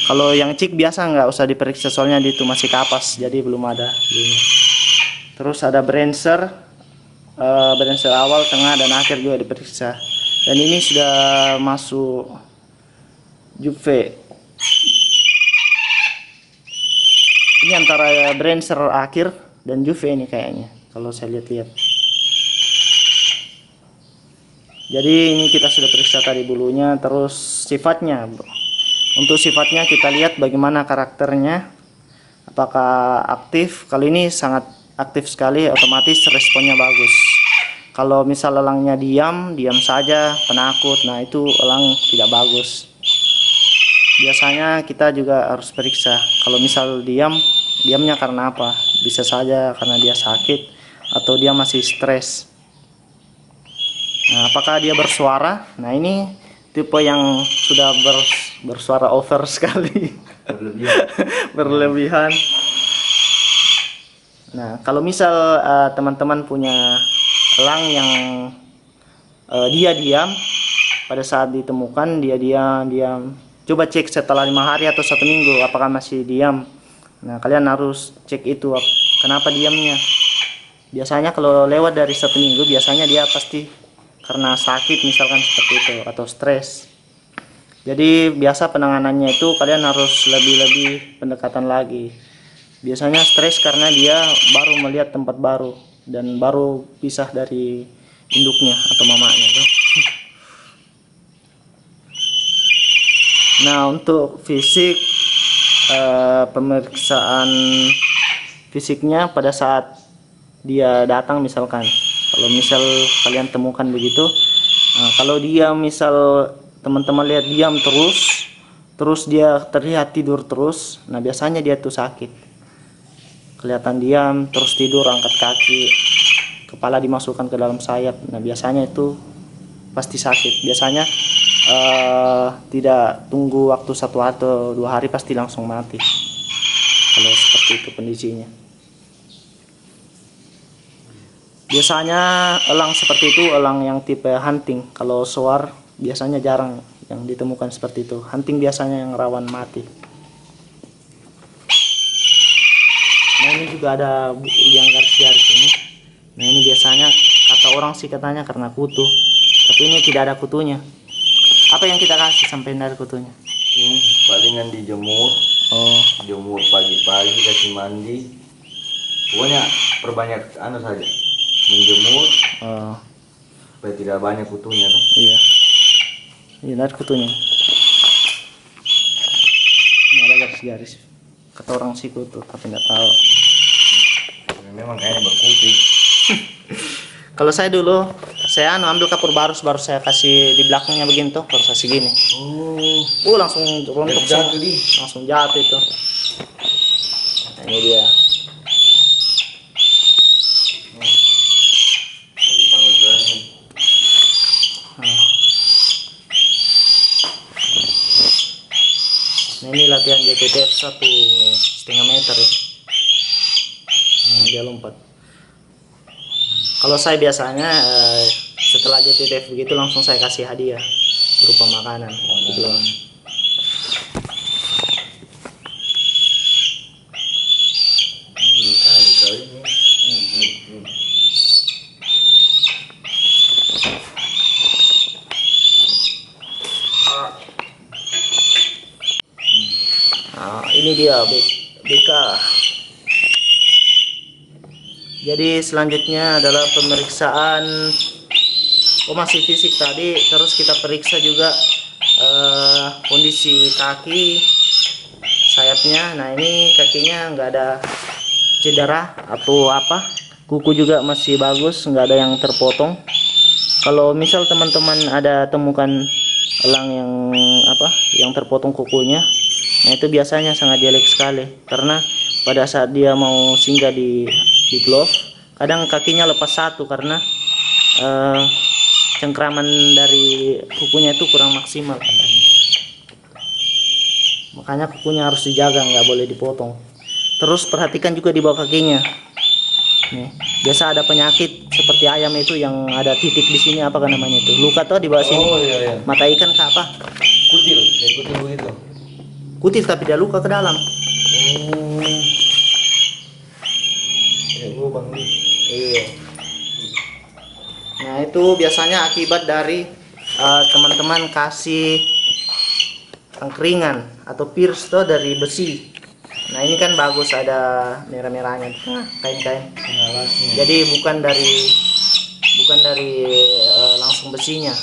Kalau yang cik biasa nggak usah diperiksa soalnya itu masih kapas, jadi belum ada bulunya. Terus ada brancher awal, tengah, dan akhir juga diperiksa. Dan ini sudah masuk juve. Ini antara brancher akhir dan juve ini kayaknya, kalau saya lihat-lihat. Jadi ini kita sudah periksa tadi bulunya, terus sifatnya. Untuk sifatnya kita lihat bagaimana karakternya, apakah aktif. Kali ini sangat aktif sekali, otomatis responnya bagus. Kalau misal elangnya diam saja, penakut, nah itu elang tidak bagus. Biasanya kita juga harus periksa. Kalau misal diamnya karena apa? Bisa saja karena dia sakit atau dia masih stres. Nah, apakah dia bersuara? Nah, ini tipe yang sudah bersuara over sekali, berlebihan. Nah, kalau misal teman-teman punya elang yang dia diam pada saat ditemukan, dia diam, coba cek setelah 5 hari atau 1 minggu apakah masih diam. Nah, kalian harus cek itu kenapa diamnya. Biasanya kalau lewat dari 1 minggu, biasanya dia pasti karena sakit misalkan seperti itu atau stres. Jadi biasa penanganannya itu kalian harus lebih pendekatan lagi. Biasanya stres karena dia baru melihat tempat baru dan baru pisah dari induknya atau mamanya tuh. Nah, untuk fisik pemeriksaan fisiknya pada saat dia datang misalkan. Kalau misal kalian temukan begitu, nah, kalau dia misal teman-teman lihat diam terus dia terlihat tidur terus, nah biasanya dia tuh sakit. Kelihatan diam, terus tidur, angkat kaki, kepala dimasukkan ke dalam sayap, nah biasanya itu pasti sakit. Biasanya tidak tunggu waktu 1 atau 2 hari, pasti langsung mati. Kalau seperti itu kondisinya. Biasanya elang seperti itu elang yang tipe hunting. Kalau soar biasanya jarang yang ditemukan seperti itu. Hunting biasanya yang rawan mati. Nah, ini juga ada yang garis-garis ini. Nah, ini biasanya kata orang sih katanya karena kutu. Tapi ini tidak ada kutunya. Apa yang kita kasih sampai dari kutunya?
Palingan dijemur. Jemur pagi-pagi, kasih mandi. Pokoknya perbanyak saja. Menjemur. supaya tidak banyak kutunya tuh.
Iya. Ini lihat kutunya. Ini ada garis-garis. Kata orang sih kutu, tapi nggak tahu.
Memang kayaknya berkutik.
Kalau saya dulu, saya ambil kapur baru saya kasih di belakangnya begini tuh, baru saya segini. Langsung rontok
jatuh di.
langsung jatuh itu. Nah, ini dia. Nah, ini latihan JTTF 1,5 meter ya. Nah, dia lompat. Kalau saya biasanya setelah JTTF begitu langsung saya kasih hadiah berupa makanan. Gitu loh. Nah, ini dia BK. Jadi selanjutnya adalah pemeriksaan masih fisik tadi, terus kita periksa juga kondisi kaki sayapnya. Nah, ini kakinya nggak ada cedera atau apa, kuku juga masih bagus, nggak ada yang terpotong. Kalau misal teman-teman ada temukan elang yang terpotong kukunya, nah itu biasanya sangat jelek sekali, karena pada saat dia mau singgah di glove, kadang kakinya lepas satu karena cengkraman dari kukunya itu kurang maksimal. Makanya kukunya harus dijaga, nggak boleh dipotong. Terus perhatikan juga di bawah kakinya. Nih, biasa ada penyakit seperti ayam itu yang ada titik di sini, apa namanya itu? Luka tuh di bawah sini.
Iya.
Mata ikan ke apa?
Kutil, kayak kutil begitu.
Kutil tapi dia luka ke dalam.
Lubang nih.
Iya. Nah, itu biasanya akibat dari teman-teman kasih angkringan atau pierce tuh dari besi. Nah, ini kan bagus ada merah-merahnya, kain-kain. Jadi bukan dari langsung besinya.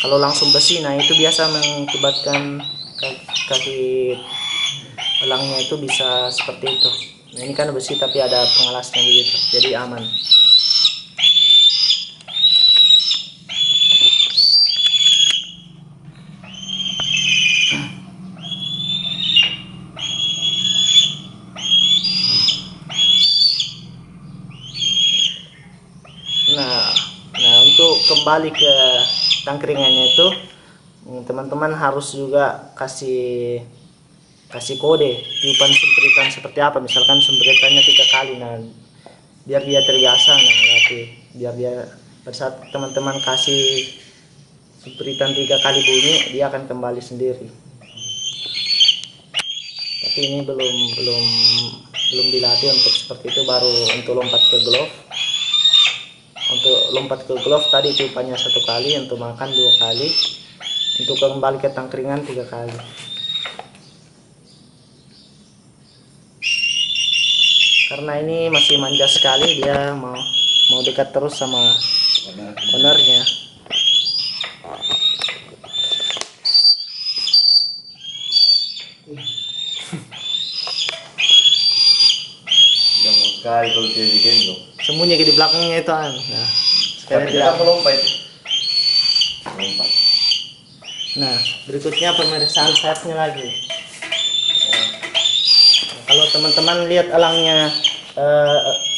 Kalau langsung besi, nah itu biasa mengakibatkan kaki elangnya itu bisa seperti itu. Nah, ini kan besi tapi ada pengalasnya begitu, jadi aman. Nah, untuk kembali ke tangkringannya itu, teman-teman harus juga kasih kode tiupan sempritan seperti apa. Misalkan sempritannya 3 kali, nah biar dia terbiasa. Nah, biar dia pada saat teman-teman kasih sempritan 3 kali bunyi, dia akan kembali sendiri. Tapi ini belum dilatih untuk seperti itu, baru untuk lompat ke glove. Untuk lompat ke glove tadi tiupannya 1 kali, untuk makan 2 kali, untuk kembali ke tangkringan 3 kali. Karena ini masih manja sekali, dia mau dekat terus sama ownernya.
Jangan sekali kalau tidak digendong.
Sembunyi di belakangnya itu Nah,
Tapi kita melompat.
Nah, berikutnya pemeriksaan sayapnya lagi. Nah, kalau teman-teman lihat elangnya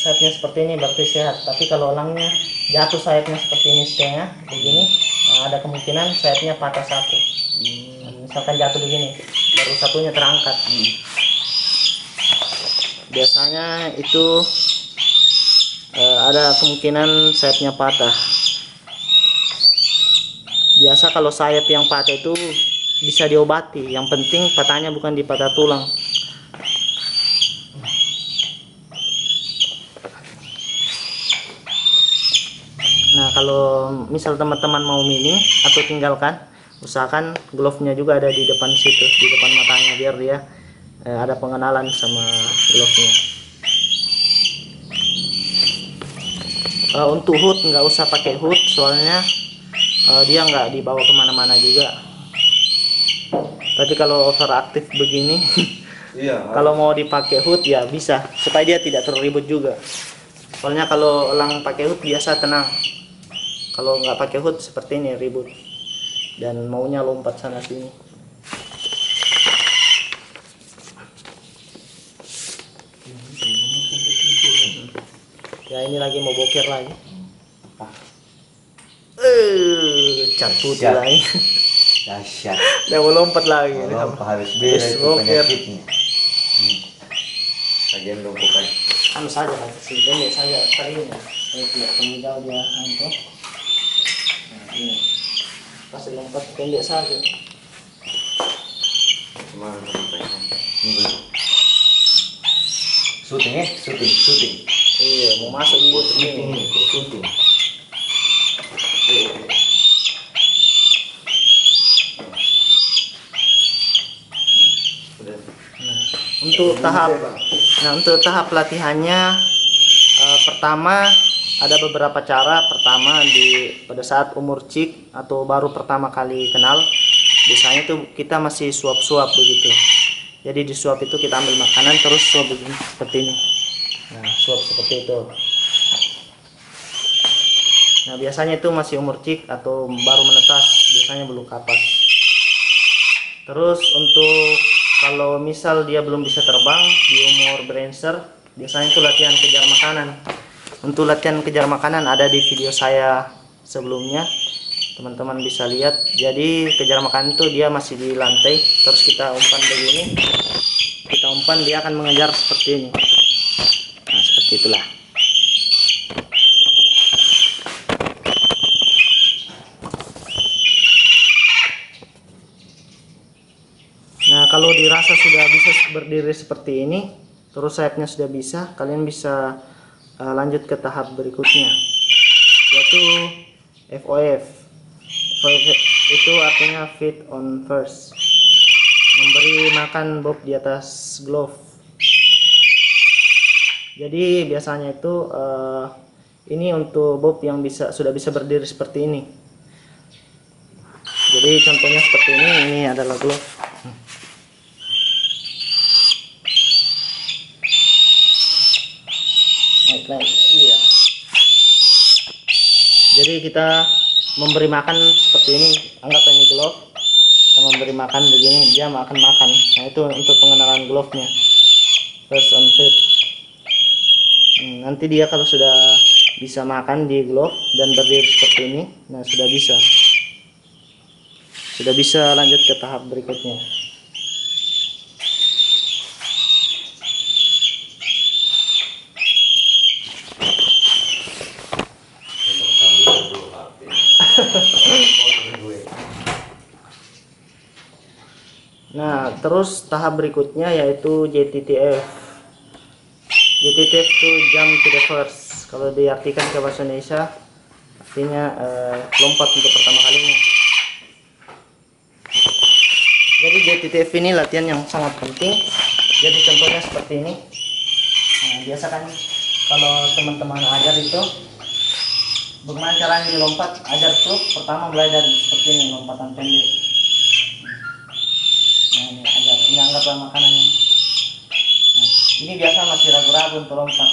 sayapnya seperti ini berarti sehat. Tapi kalau elangnya jatuh sayapnya seperti ini setengah begini, nah, ada kemungkinan sayapnya patah satu. Misalkan jatuh begini, baru satunya terangkat. Biasanya itu ada kemungkinan sayapnya patah. Biasa kalau sayap yang patah itu bisa diobati, yang penting patahnya bukan di patah tulang. Nah, kalau misal teman-teman mau mining atau tinggalkan, usahakan glove-nya juga ada di depan situ, di depan matanya, biar dia ada pengenalan sama glove-nya. Untuk hood nggak usah pakai hood, soalnya dia nggak dibawa kemana-mana juga. Tapi kalau overaktif begini,
Iya.
kalau mau dipakai hood ya bisa, supaya dia tidak terlalu ribut juga. Soalnya kalau elang pakai hood biasa tenang. Kalau nggak pakai hood seperti ini ribut dan maunya lompat sana sini. Ya ini lagi mau bokir lagi. Cabut lagi.
Dahsyat.
Dia mau lompat lagi.
Harus beda itu
bokir.
penyakitnya. Bagian lompat.
Anu saja kan, si pendek saja tadi ini. Tidak terlalu jauh dia itu. Nah, ini. Pas lompat pendek saja.
Syuting.
Iya, mau masuk di
syuting.
Untuk tahap latihannya pertama ada beberapa cara. Pertama pada saat umur cik atau baru pertama kali kenal, biasanya itu kita masih suap-suap begitu. Jadi di suap itu kita ambil makanan terus suap begini seperti ini. Nah, suap seperti itu. Nah, biasanya itu masih umur cik atau baru menetas, biasanya belum kapas. Terus untuk kalau misal dia belum bisa terbang di umur Braincer, biasanya itu latihan kejar makanan. Untuk latihan kejar makanan ada di video saya sebelumnya, teman-teman bisa lihat. Jadi kejar makanan itu dia masih di lantai, terus kita umpan begini, kita umpan dia akan mengejar seperti ini. Nah, seperti itulah. Nah, kalau dirasa sudah bisa berdiri seperti ini, terus sayapnya sudah bisa, kalian bisa lanjut ke tahap berikutnya, yaitu FOF. FOF itu artinya feed on first, memberi makan bob di atas glove. Jadi biasanya itu ini untuk bob yang sudah bisa berdiri seperti ini. Jadi contohnya seperti ini adalah glove. Iya. Jadi kita memberi makan seperti ini, anggap ini glove. Kita memberi makan begini, dia akan makan. Nah, itu untuk pengenalan glove-nya. First on feed. Nanti dia kalau sudah bisa makan di glove dan berdiri seperti ini, nah sudah bisa lanjut ke tahap berikutnya. Nah, terus tahap berikutnya yaitu JTTF. JTTF itu jump to the first. Kalau diartikan ke bahasa Indonesia, artinya lompat untuk pertama kalinya. Jadi JTTF ini latihan yang sangat penting. Jadi contohnya seperti ini. Nah, biasa kan kalau teman-teman ajar itu bagaimana caranya lompat, ajar tuh pertama mulai dari seperti ini, lompatan pendek. Nah, ini ajar, ini anggaplah makanannya. Nah, ini biasa masih ragu-ragu untuk lompat.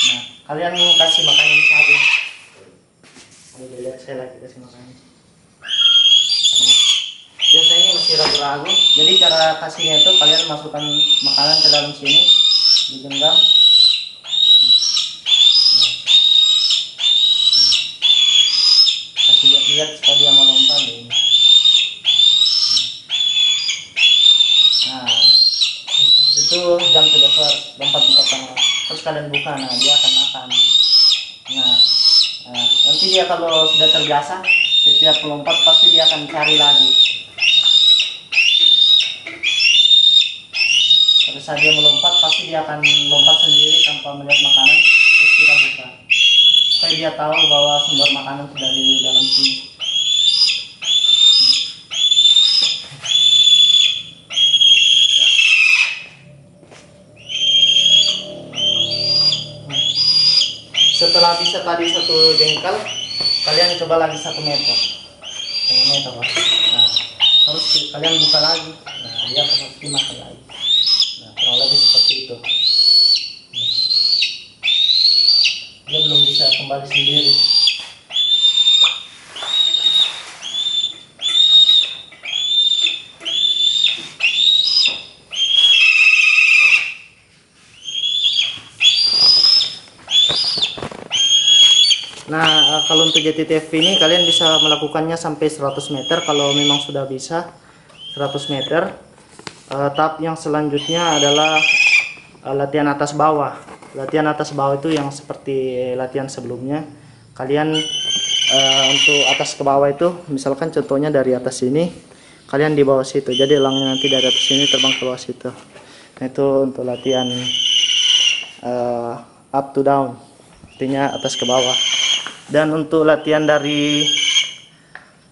Nah, kalian kasih makanan saja. Lihat saya lagi kasih makanan. Nah, biasanya masih ragu-ragu. Jadi cara kasihnya itu kalian masukkan makanan ke dalam sini, digenggam. Kasih lihat supaya dia mau lompat ini. Nah, itu jump to the first, lompat ke pertama. Terus kalian buka, nah dia akan makan. Nah, nanti dia kalau sudah terbiasa, setiap lompat pasti dia akan cari lagi. Pada saat dia melompat, pasti dia akan lompat sendiri tanpa melihat makanan. Terus kita buka, supaya dia tahu bahwa sumber makanan sudah di dalam sini. setelah bisa tadi 1 jengkal, kalian coba lagi 1 meter, 1 meter Pak. Nah, terus kalian buka lagi, nah dia akan pasti makan lagi. Nah, kurang lebih seperti itu. Dia belum bisa kembali sendiri. Nah, kalau untuk JTTF ini kalian bisa melakukannya sampai 100 meter kalau memang sudah bisa 100 meter. Tahap yang selanjutnya adalah latihan atas bawah. Latihan atas bawah itu yang seperti latihan sebelumnya. Kalian untuk atas ke bawah itu, misalkan contohnya dari atas sini, kalian di bawah situ. Jadi elangnya nanti dari atas sini terbang ke bawah situ. Nah, itu untuk latihan up to down, artinya atas ke bawah. Dan untuk latihan dari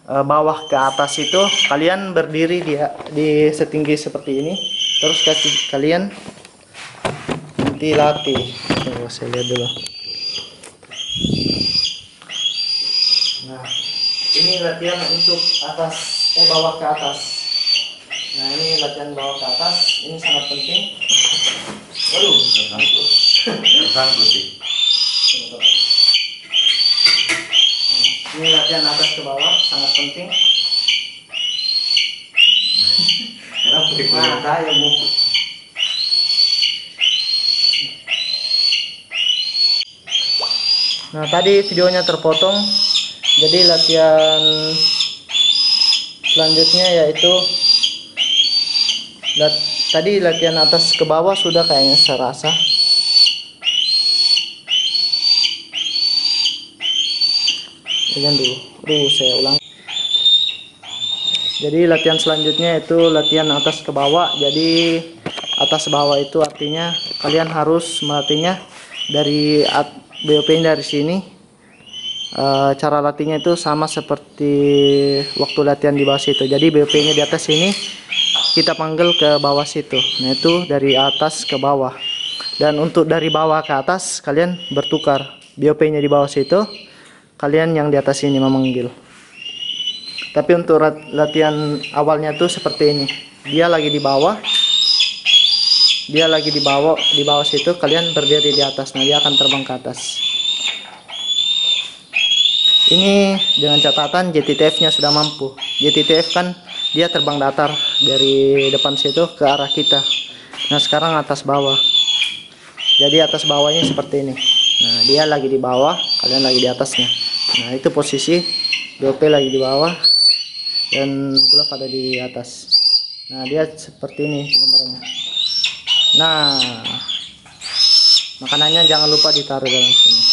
bawah ke atas itu, kalian berdiri di setinggi seperti ini, terus kalian nanti latih. Coba saya lihat dulu. Nah, ini latihan untuk atas, bawah ke atas. Nah, ini latihan bawah ke atas, ini sangat penting. Waduh,
tersangkut sih.
Ini latihan atas ke bawah sangat penting. Nah, saya Bu. Nah, tadi videonya terpotong. Jadi latihan selanjutnya yaitu tadi latihan atas ke bawah sudah kayaknya saya rasa. Jangan dulu. Saya ulang. Jadi latihan selanjutnya itu latihan atas ke bawah. Jadi atas bawah itu artinya kalian harus melatihnya dari BOP-nya dari sini. Cara latihnya itu sama seperti waktu latihan di bawah situ. Jadi BOP-nya di atas sini kita panggil ke bawah situ. Nah, itu dari atas ke bawah. Dan untuk dari bawah ke atas kalian bertukar. BOP-nya di bawah situ, kalian yang di atas ini memanggil. Tapi untuk latihan awalnya tuh seperti ini. Dia lagi di bawah. Dia lagi di bawah situ, kalian berdiri di atas. Nah, dia akan terbang ke atas. Ini dengan catatan JTTF-nya sudah mampu. JTTF kan dia terbang datar dari depan situ ke arah kita. Nah, sekarang atas bawah. Jadi atas bawahnya seperti ini. Nah, dia lagi di bawah, kalian lagi di atasnya. Nah, itu posisi BOP lagi di bawah dan glove ada di atas. Nah, dia seperti ini gambarannya. Nah, makanannya jangan lupa ditaruh dalam sini.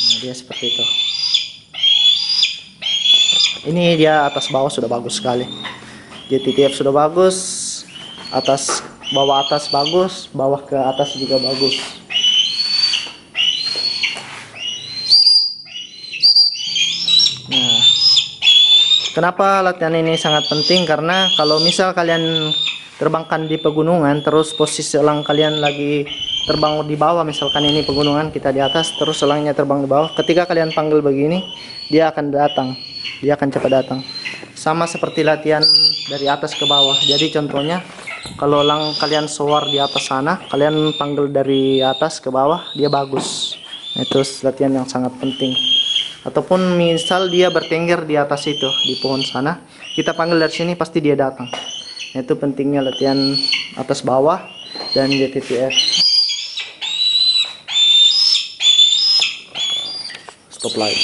Nah, dia seperti itu. Ini dia atas bawah sudah bagus sekali. JTTF sudah bagus, atas bawah atas bagus, bawah ke atas juga bagus. Nah, kenapa latihan ini sangat penting? Karena kalau misal kalian terbangkan di pegunungan, terus posisi elang kalian lagi terbang di bawah, misalkan ini pegunungan, kita di atas, terus elangnya terbang di bawah. Ketika kalian panggil begini, dia akan datang, dia akan cepat datang. Sama seperti latihan dari atas ke bawah. Jadi contohnya, kalau elang kalian soar di atas sana, kalian panggil dari atas ke bawah, dia bagus. Itu latihan yang sangat penting. Ataupun misal dia bertengger di atas itu, di pohon sana, kita panggil dari sini, pasti dia datang. Itu pentingnya latihan atas bawah dan JTTF. Stop light.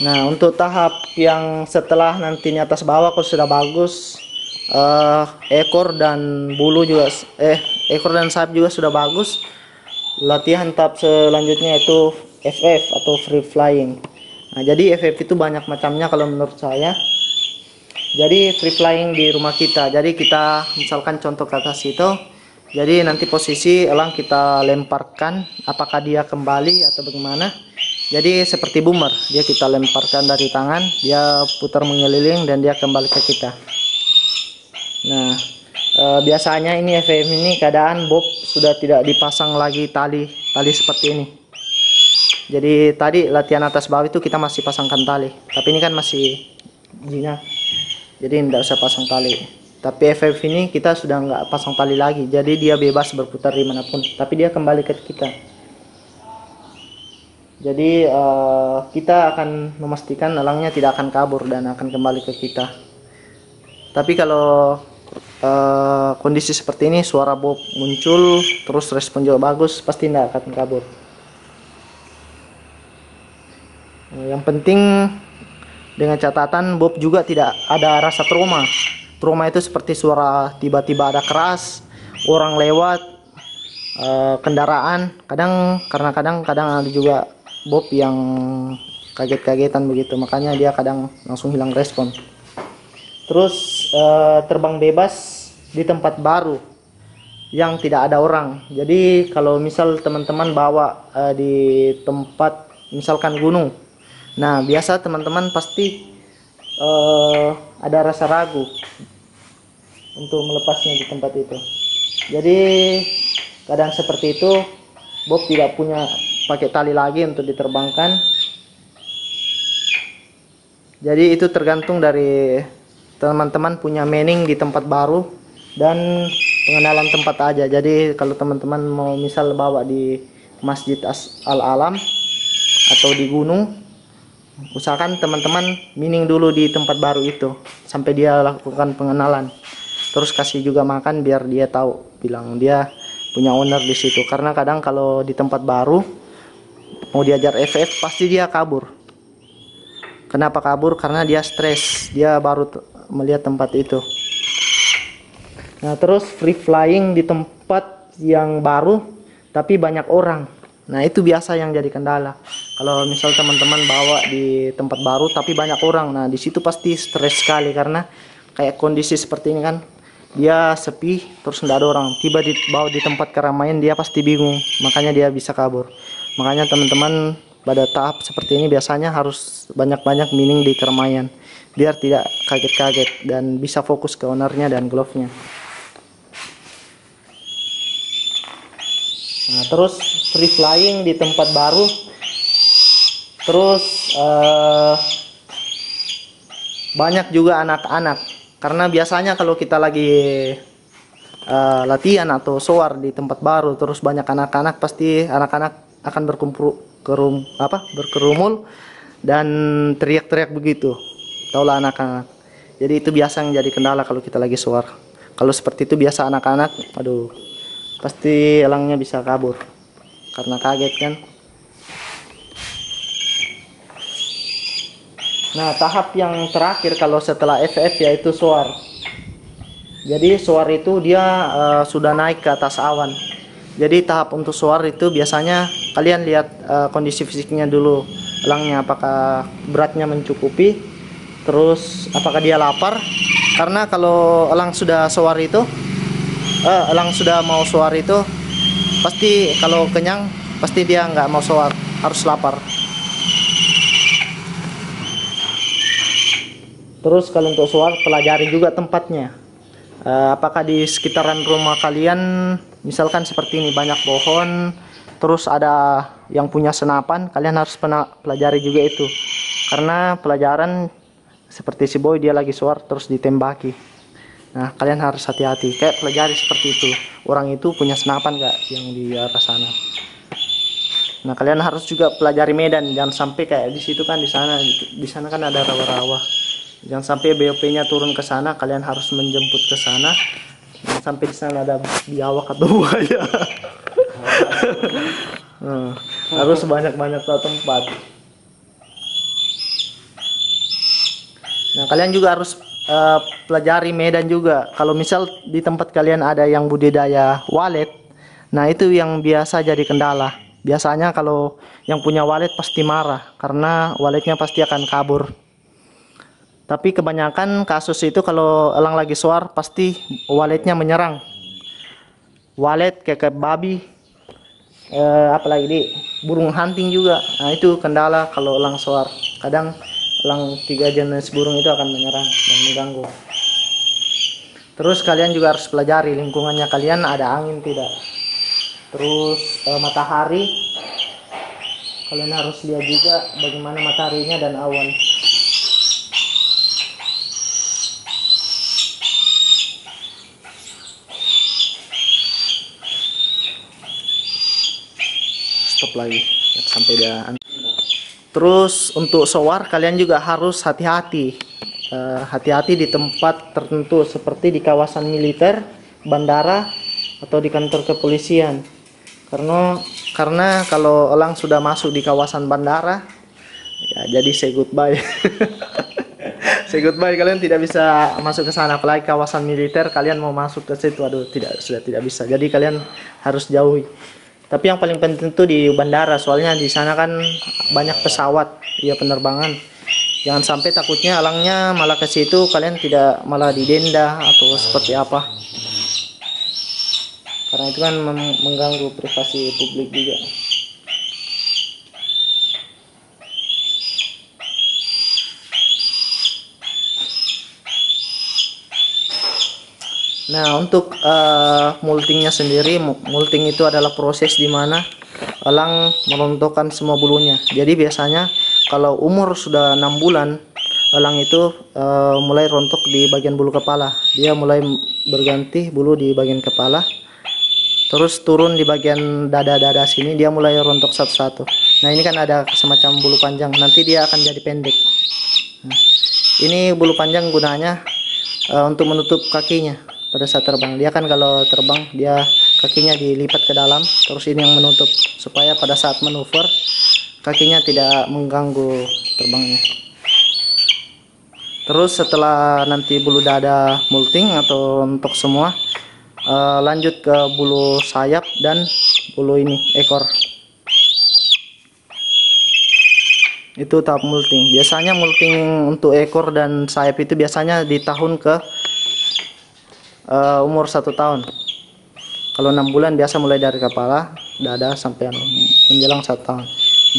Nah, untuk tahap yang setelah nantinya atas bawah kalau sudah bagus, ekor dan bulu juga, ekor dan sayap juga sudah bagus. Latihan tahap selanjutnya itu FF atau free flying. Nah, jadi FF itu banyak macamnya kalau menurut saya. Jadi free flying di rumah kita. Jadi kita misalkan contoh ke atas itu. Jadi nanti posisi elang kita lemparkan, apakah dia kembali atau bagaimana. Jadi seperti boomer, dia kita lemparkan dari tangan, dia putar mengeliling dan dia kembali ke kita. Nah, Biasanya ini FFM ini keadaan bob sudah tidak dipasang lagi tali seperti ini. Jadi tadi latihan atas bawah itu kita masih pasangkan tali, tapi ini kan masih jinak, jadi tidak usah pasang tali. Tapi FFM ini kita sudah nggak pasang tali lagi, jadi dia bebas berputar dimanapun, tapi dia kembali ke kita. Jadi kita akan memastikan elangnya tidak akan kabur dan akan kembali ke kita. Tapi kalau kondisi seperti ini, suara bob muncul terus respon juga bagus, pasti tidak akan kabur. Yang penting dengan catatan bob juga tidak ada rasa trauma. Trauma itu seperti suara tiba-tiba ada keras, orang lewat, kendaraan. Kadang ada juga bob yang kaget-kagetan begitu, makanya dia kadang langsung hilang respon. Terus terbang bebas di tempat baru yang tidak ada orang. Jadi kalau misal teman-teman bawa di tempat misalkan gunung, nah biasa teman-teman pasti ada rasa ragu untuk melepasnya di tempat itu. Jadi keadaan seperti itu bob tidak punya pakai tali lagi untuk diterbangkan. Jadi itu tergantung dari teman-teman punya meaning di tempat baru dan pengenalan tempat aja. Jadi kalau teman-teman mau misal bawa di Masjid Al-Alam atau di gunung, usahakan teman-teman meaning dulu di tempat baru itu sampai dia lakukan pengenalan. Terus kasih juga makan biar dia tahu, bilang dia punya owner di situ. Karena kadang kalau di tempat baru mau diajar FF pasti dia kabur. Kenapa kabur? Karena dia stres, dia baru melihat tempat itu. Nah terus free flying di tempat yang baru tapi banyak orang, nah itu biasa yang jadi kendala. Kalau misal teman-teman bawa di tempat baru tapi banyak orang, nah di situ pasti stres sekali. Karena kayak kondisi seperti ini kan, dia sepi terus nggak ada orang, tiba dibawa di tempat keramaian, dia pasti bingung, makanya dia bisa kabur. Makanya teman-teman pada tahap seperti ini biasanya harus banyak-banyak meaning di keramaian biar tidak kaget-kaget dan bisa fokus ke ownernya dan glove-nya. Nah terus free flying di tempat baru, terus banyak juga anak-anak. Karena biasanya kalau kita lagi latihan atau soar di tempat baru terus banyak anak-anak, pasti anak-anak akan berkerumul dan teriak-teriak begitu. Taulah anak-anak. Jadi itu biasa yang jadi kendala kalau kita lagi soar. Kalau seperti itu biasa anak-anak, aduh, pasti elangnya bisa kabur karena kaget kan. Nah tahap yang terakhir kalau setelah FF yaitu soar. Jadi soar itu dia sudah naik ke atas awan. Jadi tahap untuk soar itu biasanya kalian lihat kondisi fisiknya dulu, elangnya apakah beratnya mencukupi, terus apakah dia lapar. Karena kalau elang sudah soar itu, elang sudah mau soar itu, pasti kalau kenyang pasti dia nggak mau soar, harus lapar. Terus kalau untuk soar pelajari juga tempatnya. Apakah di sekitaran rumah kalian misalkan seperti ini banyak pohon, terus ada yang punya senapan, kalian harus pelajari juga itu. Karena pelajaran seperti si boy dia lagi soar terus ditembaki. Nah kalian harus hati-hati, kayak pelajari seperti itu. Orang itu punya senapan gak yang di arah sana. Nah kalian harus juga pelajari medan, jangan sampai kayak di situ kan, di sana kan ada rawa-rawa. Jangan sampai BOP-nya turun ke sana, kalian harus menjemput ke sana. Jangan sampai di sana ada biawak atau buaya. Harus banyak-banyak tahu tempat. Nah, kalian juga harus pelajari medan juga. Kalau misal di tempat kalian ada yang budidaya walet, nah itu yang biasa jadi kendala. Biasanya kalau yang punya walet pasti marah karena waletnya pasti akan kabur. Tapi kebanyakan kasus itu kalau elang lagi soar pasti waletnya menyerang. Walet kayak babi, apalagi di burung hunting juga. Nah itu kendala kalau elang soar. Kadang elang 3 jenis burung itu akan menyerang dan mengganggu. Terus kalian juga harus pelajari lingkungannya kalian, ada angin tidak. Terus matahari, kalian harus lihat juga bagaimana mataharinya dan awan. Stop lagi sampai dia. Terus untuk soar kalian juga harus hati-hati. Hati-hati di tempat tertentu seperti di kawasan militer, bandara, atau di kantor kepolisian. Karena kalau elang sudah masuk di kawasan bandara, ya jadi say goodbye. Say goodbye, kalian tidak bisa masuk ke sana. Apalagi kawasan militer, kalian mau masuk ke situ, aduh sudah tidak bisa. Jadi kalian harus jauhi. Tapi yang paling penting itu di bandara, soalnya di sana kan banyak pesawat, ya penerbangan. Jangan sampai takutnya elangnya malah ke situ, kalian tidak malah didenda atau seperti apa. Karena itu kan mengganggu privasi publik juga. Nah, untuk moltingnya sendiri, molting itu adalah proses di mana elang merontokkan semua bulunya. Jadi biasanya kalau umur sudah 6 bulan, elang itu mulai rontok di bagian bulu kepala. Dia mulai berganti bulu di bagian kepala. Terus turun di bagian dada-dada sini, dia mulai rontok satu-satu. Nah, ini kan ada semacam bulu panjang, nanti dia akan jadi pendek. Nah, ini bulu panjang gunanya untuk menutup kakinya pada saat terbang. Dia kan kalau terbang, dia kakinya dilipat ke dalam, terus ini yang menutup, supaya pada saat manuver, kakinya tidak mengganggu terbangnya. Terus setelah nanti bulu dada molting atau rontok semua, lanjut ke bulu sayap dan bulu ini ekor. Itu tahap molting. Biasanya molting untuk ekor dan sayap itu biasanya di tahun ke umur 1 tahun. Kalau 6 bulan biasa mulai dari kepala, dada sampai menjelang 1 tahun.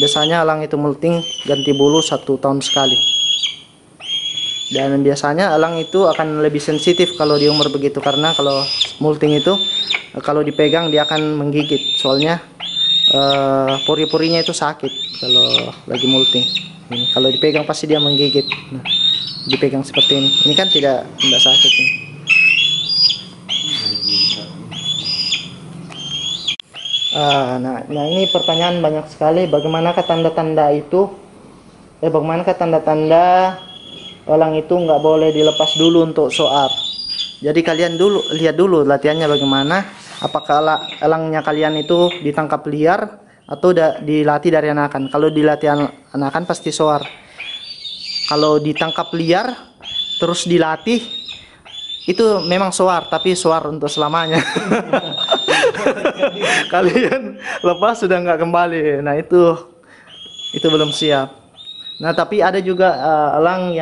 Biasanya elang itu molting ganti bulu 1 tahun sekali. Dan biasanya elang itu akan lebih sensitif kalau di umur begitu, karena kalau molting itu kalau dipegang dia akan menggigit. Soalnya pori-porinya itu sakit kalau lagi molting. Ini kalau dipegang pasti dia menggigit. Nah, dipegang seperti ini. Ini kan tidak sakit ini. Nah ini pertanyaan banyak sekali. Bagaimanakah tanda-tanda itu? Bagaimanakah tanda-tanda elang itu nggak boleh dilepas dulu untuk soar? Jadi kalian lihat dulu latihannya bagaimana. Apakah elangnya kalian itu ditangkap liar atau dilatih dari anakan? Kalau dilatih anakan pasti soar. Kalau ditangkap liar terus dilatih, itu memang soar, tapi soar untuk selamanya. Kalian lepas sudah nggak kembali. Nah itu belum siap. Nah tapi ada juga elang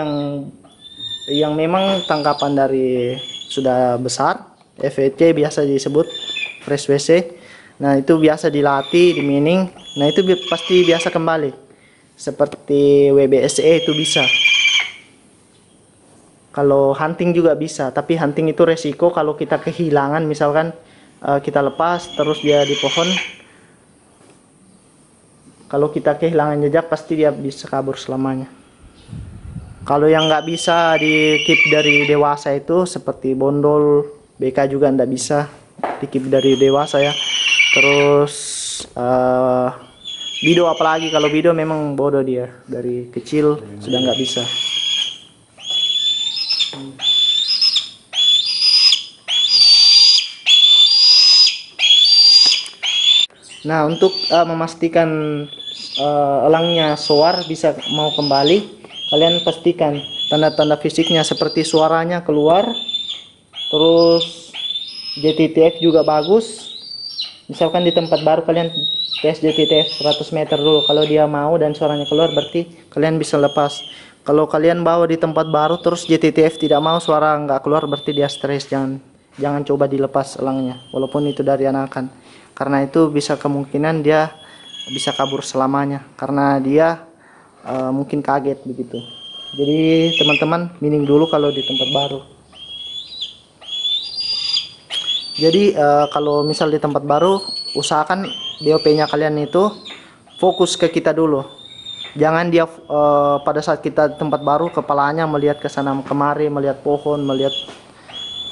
yang memang tangkapan dari sudah besar, FWC biasa disebut, fresh WC. Nah itu biasa dilatih, dimining. Nah itu pasti biasa kembali. Seperti WBSE itu bisa. Kalau hunting juga bisa, tapi hunting itu resiko kalau kita kehilangan, misalkan kita lepas terus dia di pohon. Kalau kita kehilangan jejak pasti dia bisa kabur selamanya. Kalau yang nggak bisa di keep dari dewasa itu seperti bondol, BK juga nggak bisa di keep dari dewasa ya. Terus bido, apalagi kalau bido memang bodoh dia dari kecil sudah nggak bisa. Nah untuk memastikan elangnya soar bisa mau kembali, kalian pastikan tanda-tanda fisiknya seperti suaranya keluar, terus JTTF juga bagus. Misalkan di tempat baru kalian tes JTTF 100 meter dulu, kalau dia mau dan suaranya keluar berarti kalian bisa lepas. Kalau kalian bawa di tempat baru terus JTTF tidak mau, suara nggak keluar, berarti dia stres. Jangan coba dilepas elangnya walaupun itu dari anakan, karena itu bisa kemungkinan dia bisa kabur selamanya karena dia mungkin kaget begitu. Jadi teman-teman mining dulu kalau di tempat baru. Jadi kalau misal di tempat baru, usahakan DOP-nya kalian itu fokus ke kita dulu. Jangan dia pada saat kita di tempat baru kepalanya melihat ke sana kemari, melihat pohon, melihat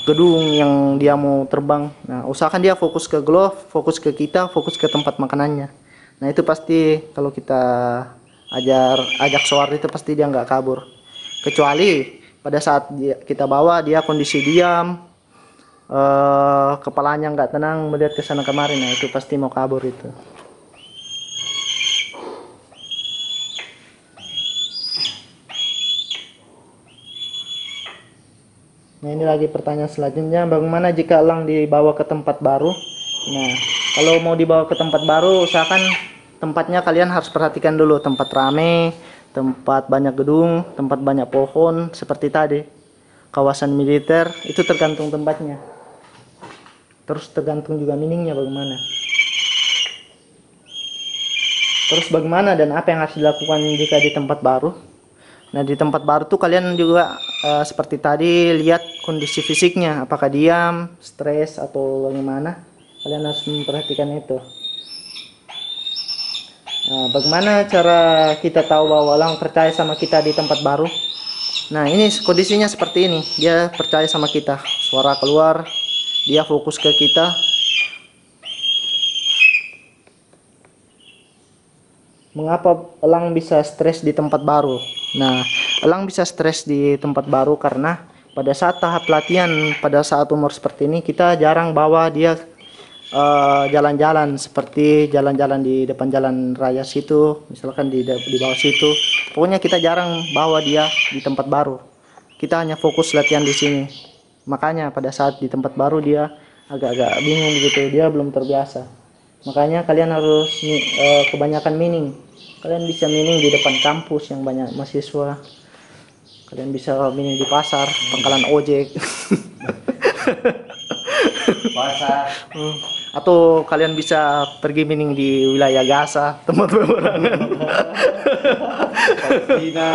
gedung yang dia mau terbang. Nah, usahakan dia fokus ke glove, fokus ke kita, fokus ke tempat makanannya. Nah, itu pasti kalau kita ajak soar itu pasti dia nggak kabur. Kecuali pada saat kita bawa dia kondisi diam, kepalanya nggak tenang melihat ke sana kemari, nah itu pasti mau kabur itu. Nah, ini lagi pertanyaan selanjutnya, bagaimana jika elang dibawa ke tempat baru? Nah, kalau mau dibawa ke tempat baru, usahakan tempatnya kalian harus perhatikan dulu, tempat rame, tempat banyak gedung, tempat banyak pohon, seperti tadi. Kawasan militer, itu tergantung tempatnya. Terus tergantung juga miningnya bagaimana. Terus bagaimana dan apa yang harus dilakukan jika di tempat baru? Nah, di tempat baru tuh kalian juga seperti tadi lihat kondisi fisiknya, apakah diam, stres atau bagaimana. Kalian harus memperhatikan itu. Nah, bagaimana cara kita tahu bahwa elang percaya sama kita di tempat baru? Nah, ini kondisinya seperti ini. Dia percaya sama kita. Suara keluar, dia fokus ke kita. Mengapa elang bisa stres di tempat baru? Nah, elang bisa stres di tempat baru karena pada saat tahap latihan, pada saat umur seperti ini, kita jarang bawa dia jalan-jalan, seperti jalan-jalan di depan jalan raya situ, misalkan di bawah situ. Pokoknya kita jarang bawa dia di tempat baru. Kita hanya fokus latihan di sini. Makanya pada saat di tempat baru dia agak-agak bingung gitu, dia belum terbiasa. Makanya kalian harus kebanyakan mining. Kalian bisa mining di depan kampus yang banyak mahasiswa. Kalian bisa mining di pasar, pangkalan ojek.
Pasar.
Atau kalian bisa pergi mining di wilayah Gaza, tempat peperangan.
Palestina.